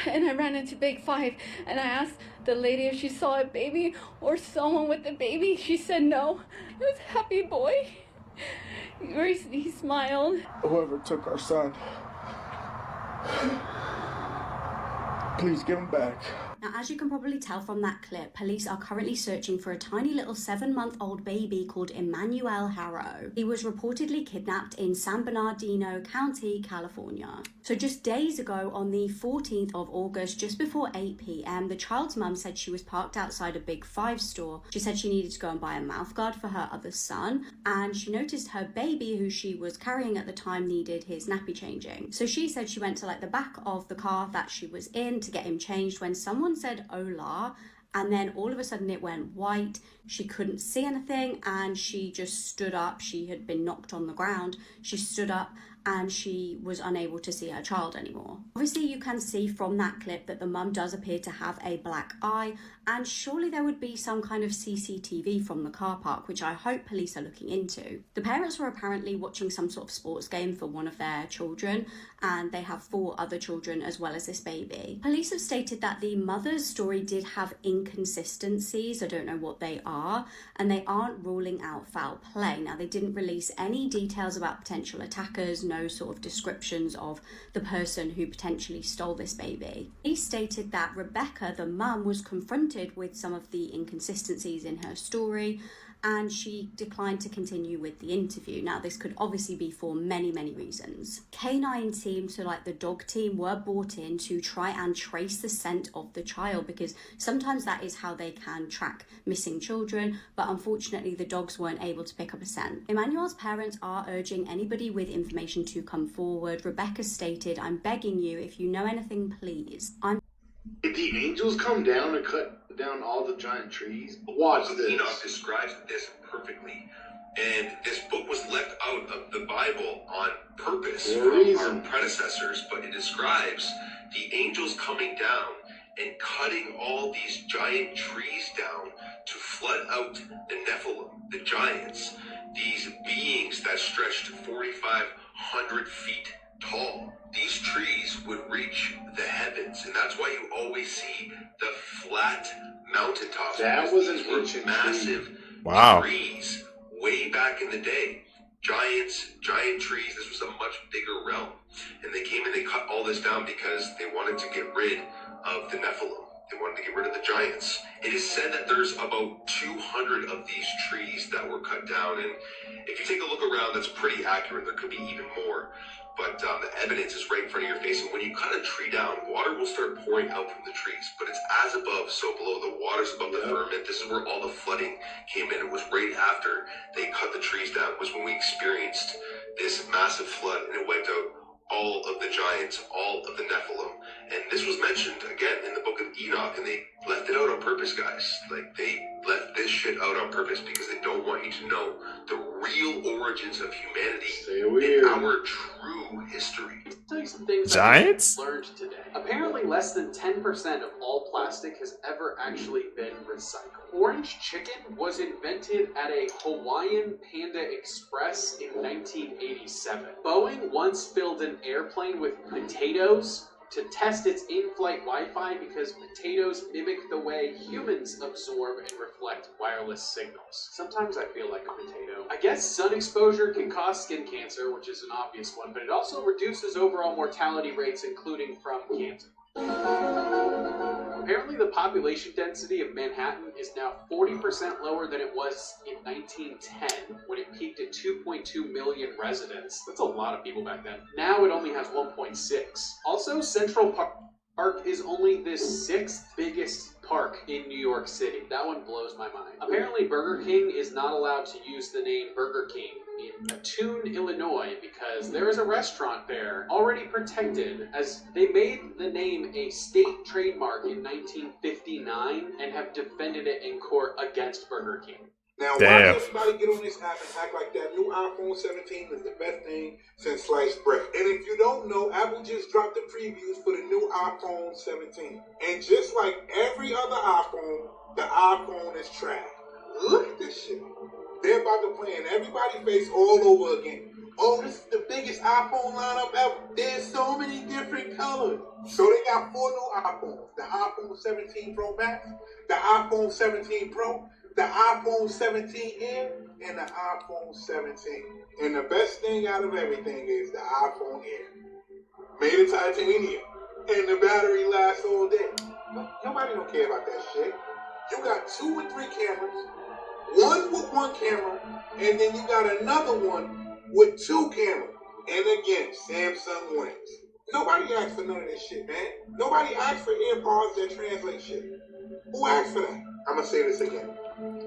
and I ran into Big 5, and I asked the lady if she saw a baby or someone with a baby. She said no. It was a happy boy. He smiled. Whoever took our son, please give him back. Now, as you can probably tell from that clip, police are currently searching for a tiny little 7-month-old baby called Emmanuel Harrow. He was reportedly kidnapped in San Bernardino County, California. So just days ago, on the 14th of August, just before 8 p.m, the child's mum said she was parked outside a Big 5 store. She said she needed to go and buy a mouthguard for her other son, and she noticed her baby, who she was carrying at the time, needed his nappy changing. So she said she went to the back of the car that she was in to get him changed when someone said hola, and then all of a sudden it went white. She couldn't see anything, and she just stood up. She had been knocked on the ground. She stood up and she was unable to see her child anymore. Obviously, you can see from that clip that the mum does appear to have a black eye, and surely there would be some kind of CCTV from the car park, which I hope police are looking into. The parents were apparently watching some sort of sports game for one of their children, and they have 4 other children as well as this baby. Police have stated that the mother's story did have inconsistencies. I don't know what they are, and they aren't ruling out foul play. Now, they didn't release any details about potential attackers, no sort of descriptions of the person who potentially stole this baby. He stated that Rebecca, the mum, was confronted with some of the inconsistencies in her story, and she declined to continue with the interview. Now, this could obviously be for many, many reasons. Canine teams, so the dog team, were brought in to try and trace the scent of the child, because sometimes that is how they can track missing children, but unfortunately the dogs weren't able to pick up a scent. Emmanuel's parents are urging anybody with information to come forward. Rebecca stated, "I'm begging you, if you know anything, please. Did the angels come down and cut down all the giant trees? Watch this. Enoch describes this perfectly, and this book was left out of the Bible on purpose from our predecessors, but it describes the angels coming down and cutting all these giant trees down to flood out the Nephilim, the giants, these beings that stretched 4,500 feet tall. These trees would reach the heavens, and that's why you always see the flat mountaintops. That was these were massive trees way back in the day. Giant trees. This was a much bigger realm, and they came and they cut all this down because they wanted to get rid of the Nephilim. They wanted to get rid of the giants. It is said that there's about 200 of these trees that were cut down, and if you take a look around, that's pretty accurate. There could be even more. But the evidence is right in front of your face. And when you cut a tree down, water will start pouring out from the trees. But it's as above, so below. The water's above the firmament. This is where all the flooding came in. It was right after they cut the trees down. It was when we experienced this massive flood, and it wiped out all of the giants, all of the Nephilim. And this was mentioned, again, in the book of Enoch, and they left it out on purpose, guys. They left this shit out on purpose because they don't want you to know the real origins of humanity and our true history. I'll tell you some things Giants? I learned today. Apparently, less than 10% of all plastic has ever actually been recycled. Orange chicken was invented at a Hawaiian Panda Express in 1987. Boeing once filled an airplane with potatoes to test its in-flight Wi-Fi because potatoes mimic the way humans absorb and reflect wireless signals. Sometimes I feel like a potato. I guess sun exposure can cause skin cancer, which is an obvious one, but it also reduces overall mortality rates, including from cancer. Apparently the population density of Manhattan is now 40% lower than it was in 1910, when it peaked at 2.2 million residents. That's a lot of people back then. Now it only has 1.6. Also, Central Park is only the 6th biggest park in New York City. That one blows my mind. Apparently Burger King is not allowed to use the name Burger King in Mattoon, Illinois, because there is a restaurant there already protected, as they made the name a state trademark in 1959 and have defended it in court against Burger King. Now, why does everybody get on this app and act like that new iPhone 17 is the best thing since sliced bread? And if you don't know, Apple just dropped the previews for the new iPhone 17. And just like every other iPhone, the iPhone is trash. Look at this shit. They're about to play in everybody's face all over again. Oh, this is the biggest iPhone lineup ever. There's so many different colors. So they got 4 new iPhones. The iPhone 17 Pro Max, the iPhone 17 Pro, the iPhone 17 Air, and the iPhone 17. And the best thing out of everything is the iPhone Air. Made of titanium. And the battery lasts all day. Nobody don't care about that shit. You got 2 or 3 cameras, one with 1 camera, and then you got another one with 2 cameras. And again, Samsung wins. Nobody asked for none of this shit, man. Nobody asked for AirPods that translate shit. Who asked for that? I'm going to say this again.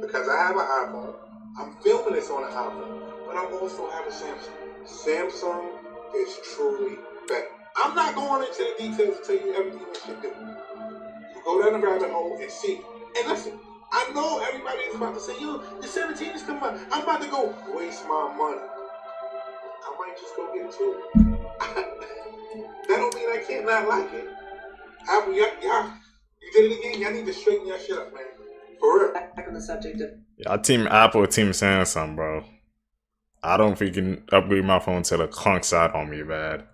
Because I have an iPhone. I'm filming this on an iPhone. But I also have a Samsung. Samsung is truly better. I'm not going into the details to tell you everything it should do. You go down the rabbit hole and see. And listen, I know everybody is about to say, yo, the 17 is coming out. I'm about to go waste my money. I might just go get 2. That don't mean I can't not like it. Apple, you did it again. Y'all need to straighten your shit up, man. For real. Back on the subject of... Yeah, team Apple, team Samsung, bro. I don't think you can upgrade my phone to the clunk side on me, man.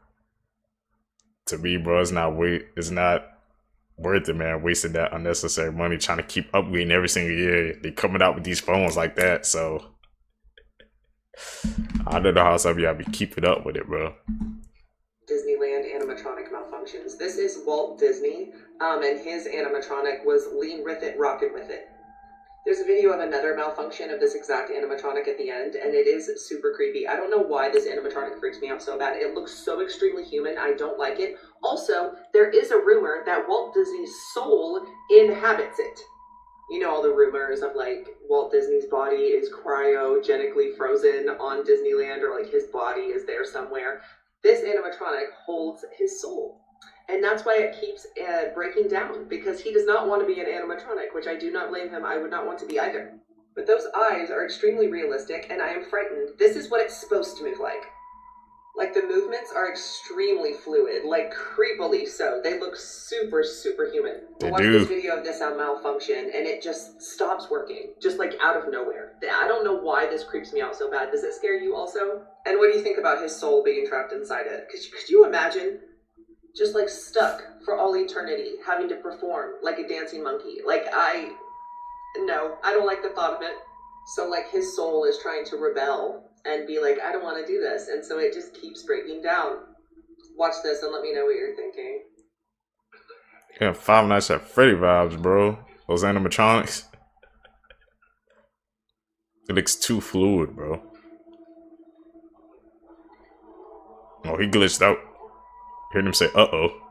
To me, bro, it's not worth it, man. Wasting that unnecessary money trying to keep upgrading every single year. They coming out with these phones like that, so I don't know how some of y'all be keeping up with it, bro. Disneyland animatronic malfunctions. This is Walt Disney, and his animatronic was Lean With It, Rockin' With It. There's a video of another malfunction of this exact animatronic at the end, and it is super creepy. I don't know why this animatronic freaks me out so bad. It looks so extremely human. I don't like it. Also, there is a rumor that Walt Disney's soul inhabits it. You know all the rumors of like Walt Disney's body is cryogenically frozen on Disneyland, or like his body is there somewhere. This animatronic holds his soul. And that's why it keeps breaking down, because he does not want to be an animatronic, which I do not blame him. I would not want to be either. But those eyes are extremely realistic, and I am frightened. This is what it's supposed to move like. Like, the movements are extremely fluid, like creepily so. They look super, super human. I watched this video of this malfunction, and it just stops working, just like out of nowhere. I don't know why this creeps me out so bad. Does it scare you also? And what do you think about his soul being trapped inside it? Could you imagine? Just like stuck for all eternity, having to perform like a dancing monkey. Like, no, I don't like the thought of it. So like his soul is trying to rebel and be like, I don't want to do this. And so it just keeps breaking down. Watch this and let me know what you're thinking. Yeah, Five Nights at Freddy vibes, bro. Those animatronics. It looks too fluid, bro. Oh, he glitched out. Heard him say, uh-oh.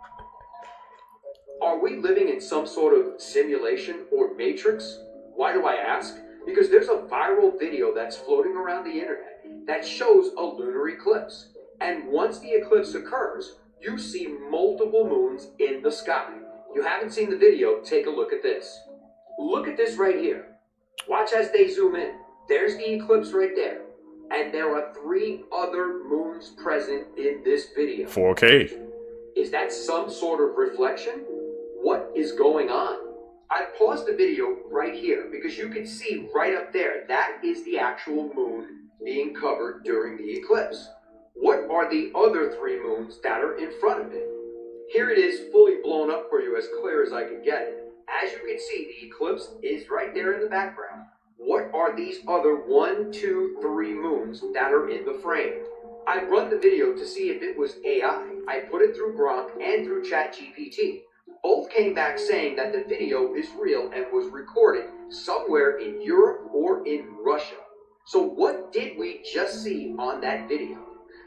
Are we living in some sort of simulation or matrix? Why do I ask? Because there's a viral video that's floating around the internet that shows a lunar eclipse. And once the eclipse occurs, you see multiple moons in the sky. You haven't seen the video, take a look at this. Look at this right here. Watch as they zoom in. There's the eclipse right there. And there are 3 other moons present in this video. 4K. Is that some sort of reflection? What is going on? I paused the video right here because you can see right up there, that is the actual moon being covered during the eclipse. What are the other 3 moons that are in front of it? Here it is fully blown up for you as clear as I can get it. As you can see, the eclipse is right there in the background. What are these other 1, 2, 3 moons that are in the frame? I run the video to see if it was AI. I put it through Gronk and through ChatGPT. Both came back saying that the video is real and was recorded somewhere in Europe or in Russia. So what did we just see on that video?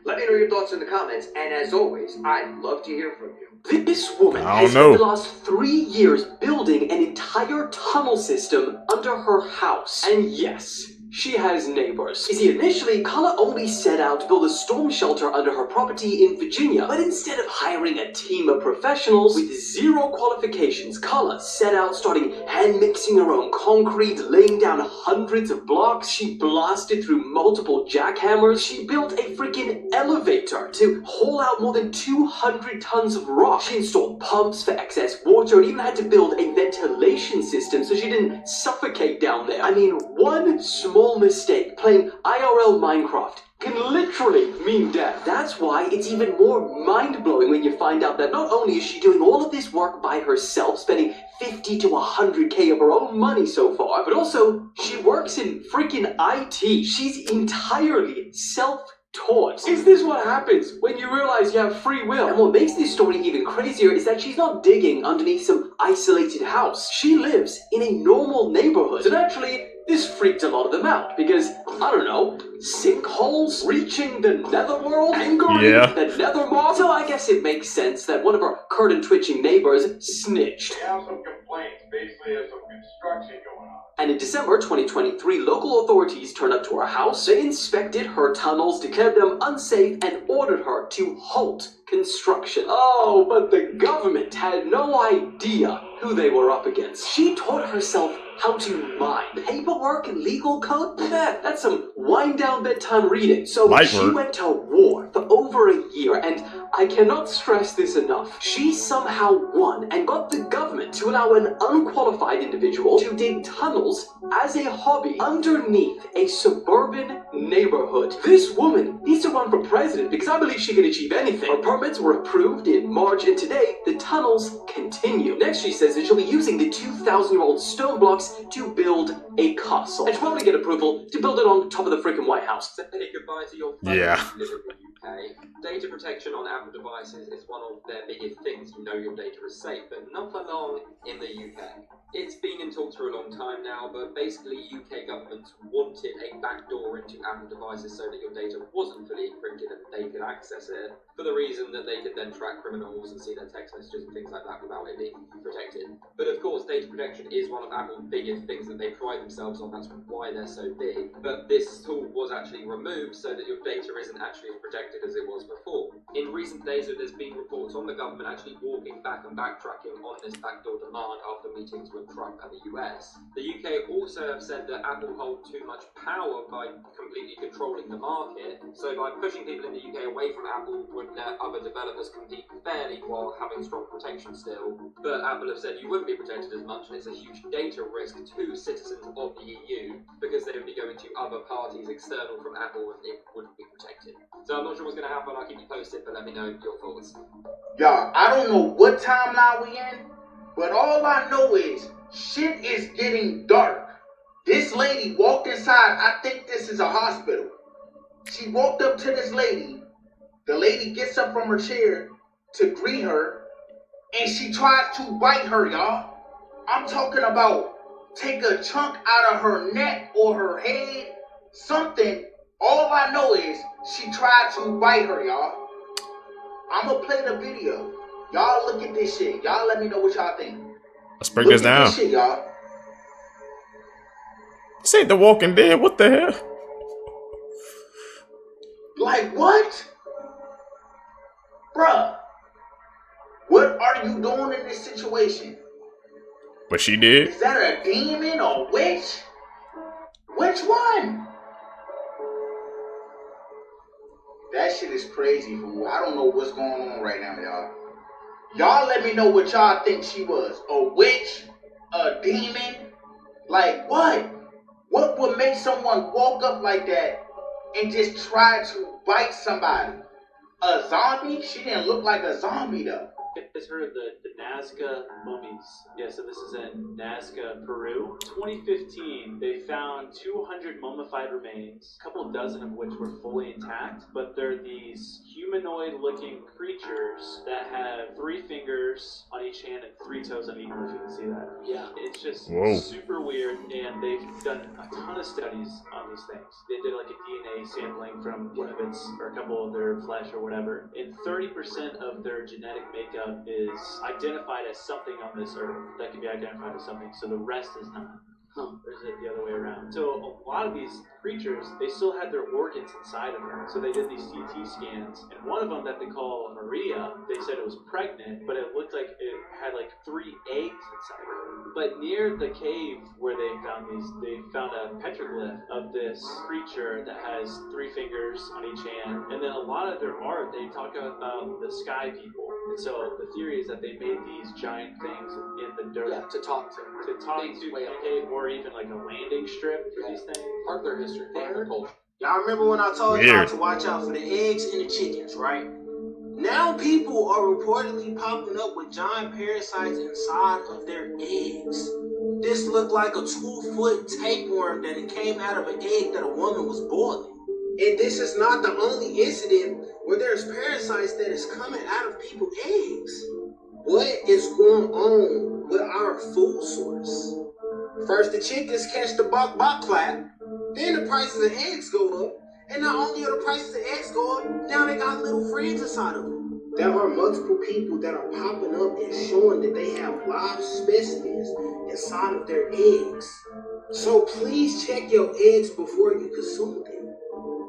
Let me know your thoughts in the comments, and as always, I'd love to hear from you. This woman has spent the last 3 years building an entire tunnel system under her house. And yes, she has neighbors. You see, initially, Carla only set out to build a storm shelter under her property in Virginia. But instead of hiring a team of professionals with 0 qualifications, Carla set out starting hand mixing her own concrete, laying down hundreds of blocks. She blasted through multiple jackhammers. She built a freaking elevator to haul out more than 200 tons of rock. She installed pumps for excess water and even had to build a ventilation system so she didn't suffocate down there. I mean, one small small mistake playing IRL Minecraft can literally mean death. That's why it's even more mind-blowing when you find out that not only is she doing all of this work by herself, spending 50 to 100K of her own money so far, but also she works in freaking IT. She's entirely self-taught. Is this what happens when you realize you have free will? And what makes this story even crazier is that she's not digging underneath some isolated house. She lives in a normal neighborhood. And actually, this freaked a lot of them out because, I don't know, sinkholes reaching the netherworld, angering the nether moth. So I guess it makes sense that one of her curtain-twitching neighbors snitched. We have some complaints. Basically, there's some construction going on. And in December 2023, local authorities turned up to her house. They inspected her tunnels, declared them unsafe, and ordered her to halt construction. Oh, but the government had no idea who they were up against. She taught herself how to mine. Paperwork and legal code? That's some wind-down bedtime reading. So she went to war for over a year, and I cannot stress this enough. She somehow won and got the government to allow an unqualified individual to dig tunnels as a hobby underneath a suburban neighborhood. This woman needs to run for president because I believe she can achieve anything. Her permits were approved in March, and today the tunnels continue. Next, she says that she'll be using the 2,000-year-old stone blocks to build a castle. And she'll probably get approval to build it on top of the freaking White House. Say goodbye to your Yeah. who live in the UK. Data protection on Apple devices is one of their biggest things. You know your data is safe, but not for long in the UK. It's been in talks for a long time now, but basically UK governments wanted a backdoor into Apple devices so that your data wasn't fully encrypted and they could access it, for the reason that they could then track criminals and see their text messages and things like that without it being protected. But of course, data protection is one of Apple's biggest things that they pride themselves on. That's why they're so big. But this tool was actually removed so that your data isn't actually as protected as it was before. In recent days, there's been reports on the government actually walking back and backtracking on this backdoor demand after meetings with Trump and the US. The UK also have said that Apple hold too much power by completely controlling the market. So by pushing people in the UK away from Apple would let other developers compete fairly while having strong protection still. But Apple have said you wouldn't be protected as much, and it's a huge data risk to citizens of the EU because they would be going to other parties external from Apple and it wouldn't be protected. So I'm not sure what's going to happen. I'll keep you posted, but let me know your thoughts. Y'all, I don't know what timeline we in, but all I know is shit is getting dark. This lady walked inside. I think this is a hospital. She walked up to this lady. The lady gets up from her chair to greet her, and she tries to bite her, y'all. I'm talking about take a chunk out of her neck or her head, something. All I know is she tried to bite her, y'all. I'm gonna play the video. Y'all look at this shit. Y'all let me know what y'all think. Let's break this down. This shit, y'all. This ain't The Walking Dead. What the hell? Like what? Bruh. What are you doing in this situation? What she did? Is that a demon or witch? Which one? That shit is crazy, fool. I don't know what's going on right now, y'all. Y'all let me know what y'all think she was. A witch? A demon? Like what? What would make someone walk up like that and just try to bite somebody? A zombie? She didn't look like a zombie though. You guys heard of the Nazca mummies? Yeah, so this is in Nazca, Peru. 2015, they found 200 mummified remains, a couple dozen of which were fully intact, but they're these humanoid-looking creatures that have 3 fingers on each hand and 3 toes on each. I don't know if you can see that. Yeah, it's just super weird, and they've done a ton of studies on these things. They did like a DNA sampling from one of its, or a couple of their flesh or whatever, and 30% of their genetic makeup is identified as something on this earth that can be identified as something, so the rest is not. Or is it the other way around? So a lot of these creatures, they still had their organs inside of them. So they did these CT scans, and one of them that they call Maria, they said it was pregnant, but it looked like it had like 3 eggs inside of it. But near the cave where they found these, they found a petroglyph of this creature that has 3 fingers on each hand. And then a lot of their art, they talk about the sky people. And so the theory is that they made these giant things in the dirt. Yeah, to talk to. To talk to, okay, or even like a landing strip for these things. part of their history, part of their culture. Y'all remember when I told Weird. y'all to watch out for the eggs and the chickens, right? Now people are reportedly popping up with giant parasites inside of their eggs. This looked like a 2-foot tapeworm that it came out of an egg that a woman was boiling. And this is not the only incident where there's parasites that is coming out of people's eggs. What is going on with our food source? First the chickens catch the bok clap, then the prices of eggs go up, and not only are the prices of eggs go up, now they got little friends inside of them. There are multiple people that are popping up and showing that they have live specimens inside of their eggs. So please check your eggs before you consume them.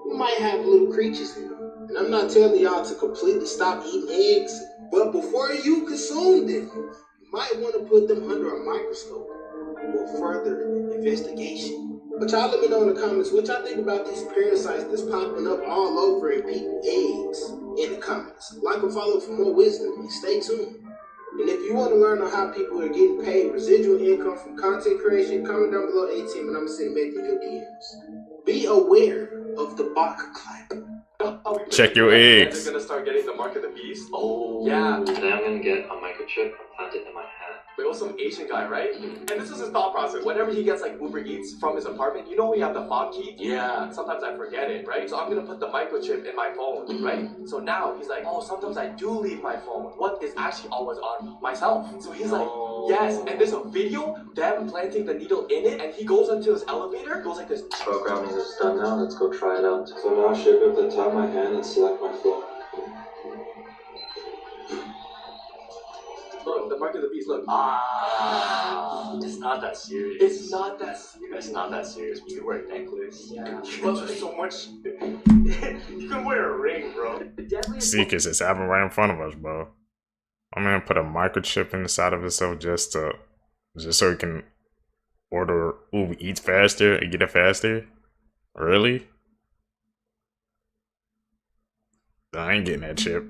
You might have little creatures in them. And I'm not telling y'all to completely stop eating eggs, but before you consume them, you might want to put them under a microscope for further investigation. But y'all let me know in the comments what y'all think about these parasites that's popping up all over in people's eggs in the comments. Like and follow for more wisdom and stay tuned. And if you want to learn on how people are getting paid residual income from content creation, comment down below 18 and I'm going to send back in your DMs. Be aware of the bok clap. Check your eggs. They're gonna start getting the mark of the beast. Oh, yeah. Today I'm gonna get a microchip implanted in my head. There was some Asian guy, right? And this is his thought process. Whenever he gets like Uber Eats from his apartment, you know we have the fob key? Yeah. Sometimes I forget it, right? So I'm gonna put the microchip in my phone, right? So now he's like, oh, sometimes I do leave my phone. What is actually always on myself? So he's like, yes. And there's a video, them planting the needle in it, and he goes into his elevator, goes like this. Programming is done now, let's go try it out. So now shake up the top of my hand and select my floor. Look, the mark of the beast, look. It's not that serious. It's not that serious. It's not that serious. You can wear a necklace. Yeah. Well, there's so much. You can wear a ring, bro. See, because it's happening right in front of us, bro. I'm gonna put a microchip inside of himself just so he can order Uber Eats faster and get it faster. Really? I ain't getting that chip.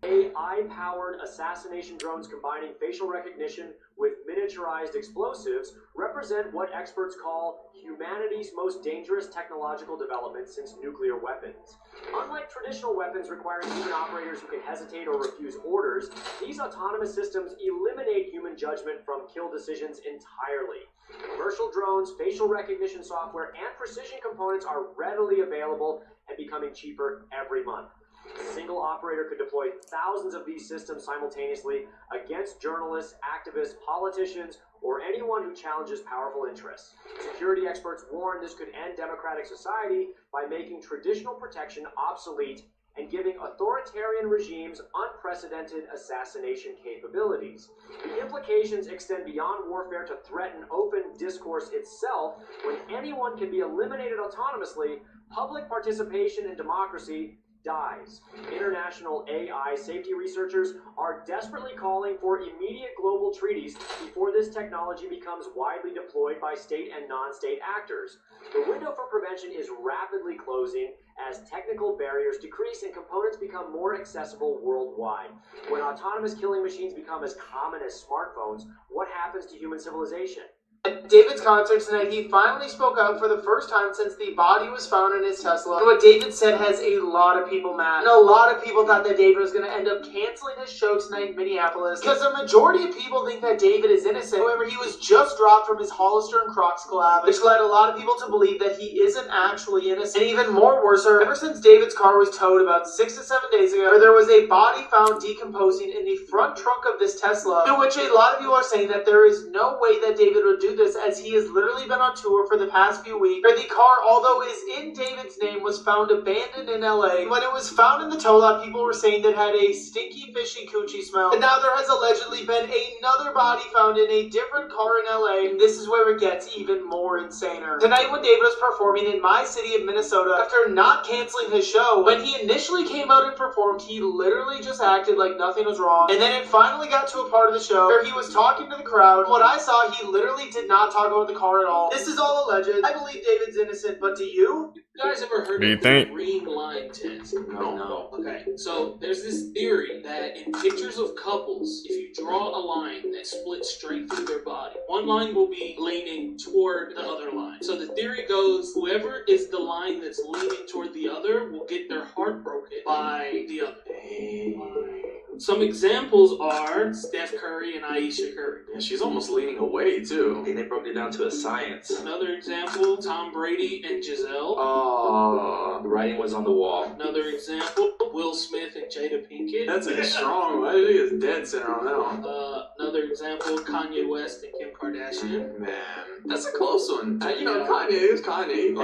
AI-powered assassination drones combining facial recognition with miniaturized explosives represent what experts call humanity's most dangerous technological development since nuclear weapons. Unlike traditional weapons requiring human operators who can hesitate or refuse orders, these autonomous systems eliminate human judgment from kill decisions entirely. Commercial drones, facial recognition software, and precision components are readily available and becoming cheaper every month. A single operator could deploy thousands of these systems simultaneously against journalists, activists, politicians, or anyone who challenges powerful interests. Security experts warn this could end democratic society by making traditional protection obsolete and giving authoritarian regimes unprecedented assassination capabilities. The implications extend beyond warfare to threaten open discourse itself. When anyone can be eliminated autonomously, public participation in democracy dies. International AI safety researchers are desperately calling for immediate global treaties before this technology becomes widely deployed by state and non-state actors. The window for prevention is rapidly closing as technical barriers decrease and components become more accessible worldwide. When autonomous killing machines become as common as smartphones, what happens to human civilization? At David's concert tonight, he finally spoke up for the first time since the body was found in his Tesla. And what David said has a lot of people mad. And a lot of people thought that David was going to end up canceling his show tonight in Minneapolis because the majority of people think that David is innocent. However, he was just dropped from his Hollister and Crocs collab, which led a lot of people to believe that he isn't actually innocent. And even more worser, ever since David's car was towed about 6 to 7 days ago, there was a body found decomposing in the front trunk of this Tesla, to which a lot of people are saying that there is no way that David would do this, as he has literally been on tour for the past few weeks, where the car, although is in David's name, was found abandoned in LA. When it was found in the tow lot, people were saying that it had a stinky, fishy coochie smell. And now there has allegedly been another body found in a different car in LA, and this is where it gets even more insaner. Tonight, when David was performing in my city of Minnesota, after not canceling his show, when he initially came out and performed, he literally just acted like nothing was wrong. And then it finally got to a part of the show where he was talking to the crowd, and what I saw, he literally did not talk about the car at all. This is all alleged. I believe David's innocent, but do you? You guys ever heard Do you of think? the green line test? No. Okay, so there's this theory that in pictures of couples, if you draw a line that splits straight through their body, one line will be leaning toward the other line. So the theory goes, whoever is the line that's leaning toward the other will get their heart broken by the other. Some examples are Steph Curry and Aisha Curry. Yeah, she's almost leaning away, too. They broke it down to a science. Another example, Tom Brady and Giselle. The writing was on the wall. Another example, Will Smith and Jada Pinkett. That's a strong one. I think it's dead center on that one. Another example, Kanye West and Kim Kardashian. Man, that's a close one. Kanye is Kanye.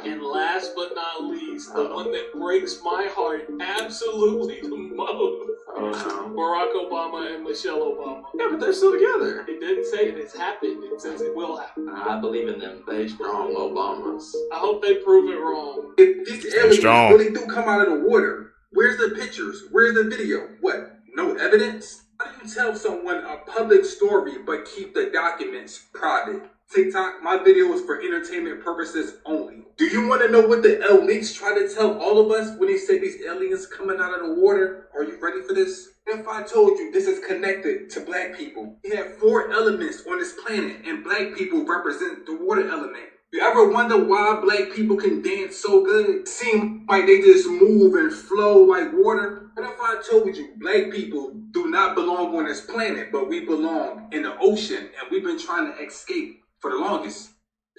And last but not least, the one that breaks my heart absolutely the most. Barack Obama and Michelle Obama. Yeah, but they're still together. It didn't say it has happened. It says it will happen. I believe in them. They strong Obamas. I hope they prove it wrong. If these aliens really do come out of the water, where's the pictures? Where's the video? What? No evidence? How do you tell someone a public story but keep the documents private? TikTok, my video is for entertainment purposes only. Do you want to know what the elites try to tell all of us when they say these aliens coming out of the water? Are you ready for this? If I told you this is connected to black people, we have 4 elements on this planet and black people represent the water element. You ever wonder why black people can dance so good? Seem like they just move and flow like water? What if I told you black people do not belong on this planet, but we belong in the ocean and we've been trying to escape for the longest?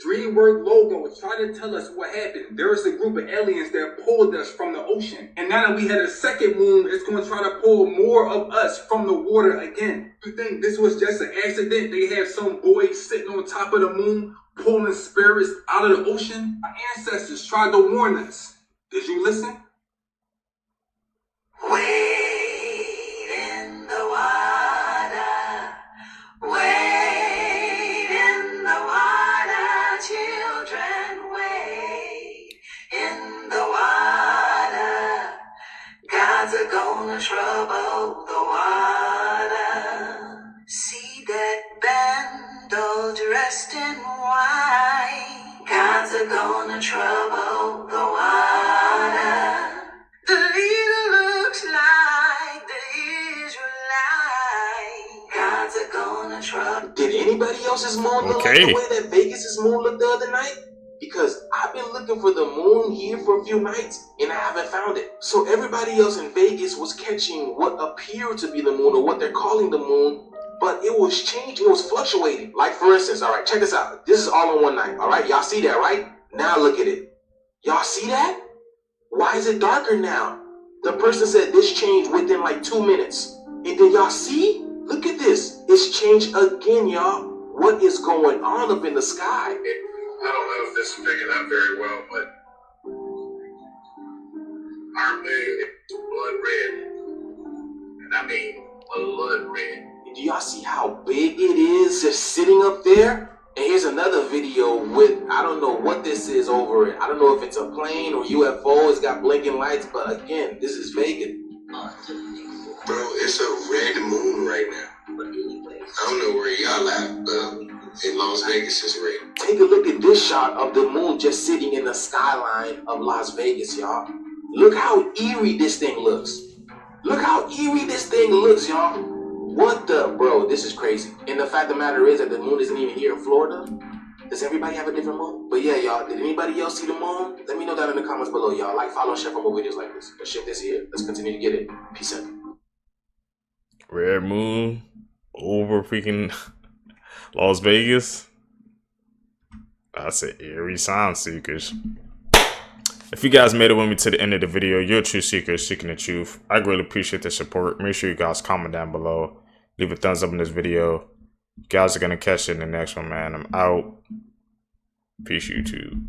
DreamWorks logo is trying to tell us what happened. There is a group of aliens that pulled us from the ocean. And now that we had a second moon, it's going to try to pull more of us from the water again. You think this was just an accident? They had some boys sitting on top of the moon pulling spirits out of the ocean? Our ancestors tried to warn us. Did you listen? Wade in the water. Wade in the water, children. Wade in the water. Gods are gonna trouble the water. See that band all dressed in white. Gods are gonna trouble the water. The leader looks like the Israelite. Gods are gonna trouble. Did anybody else's moon look like the way that Vegas's moon looked the other night? Because I've been looking for the moon here for a few nights and I haven't found it. So everybody else in Vegas was catching what appeared to be the moon or what they're calling the moon, but it was changing, it was fluctuating. Like for instance, all right, check this out. This is all in one night, all right? Y'all see that, right? Now look at it. Y'all see that? Why is it darker now? The person said this changed within like 2 minutes. And then y'all see? Look at this. It's changed again, y'all. What is going on up in the sky? I don't know if this is picking up very well, but our moon is blood red. And I mean blood red. Do y'all see how big it is just sitting up there? And here's another video with, I don't know what this is over it. I don't know if it's a plane or UFO. It's got blinking lights, but again, this is Vegas. Bro, it's a red moon right now. I don't know where y'all at, but in Las Vegas it's red. Take a look at this shot of the moon just sitting in the skyline of Las Vegas, y'all. Look how eerie this thing looks. Look how eerie this thing looks, y'all. What the, bro, this is crazy. And the fact of the matter is that the moon isn't even here in Florida. Does everybody have a different moon? But yeah, y'all, did anybody else see the moon? Let me know down in the comments below, y'all. Like, follow, share for more videos like this. Let's ship this here. Let's continue to get it. Peace out. Red moon over freaking Las Vegas. That's an eerie sign, seekers. If you guys made it with me to the end of the video, you're a true seeker seeking the truth. I really appreciate the support. Make sure you guys comment down below. Leave a thumbs up in this video. You guys are going to catch it in the next one, man. I'm out. Peace, YouTube.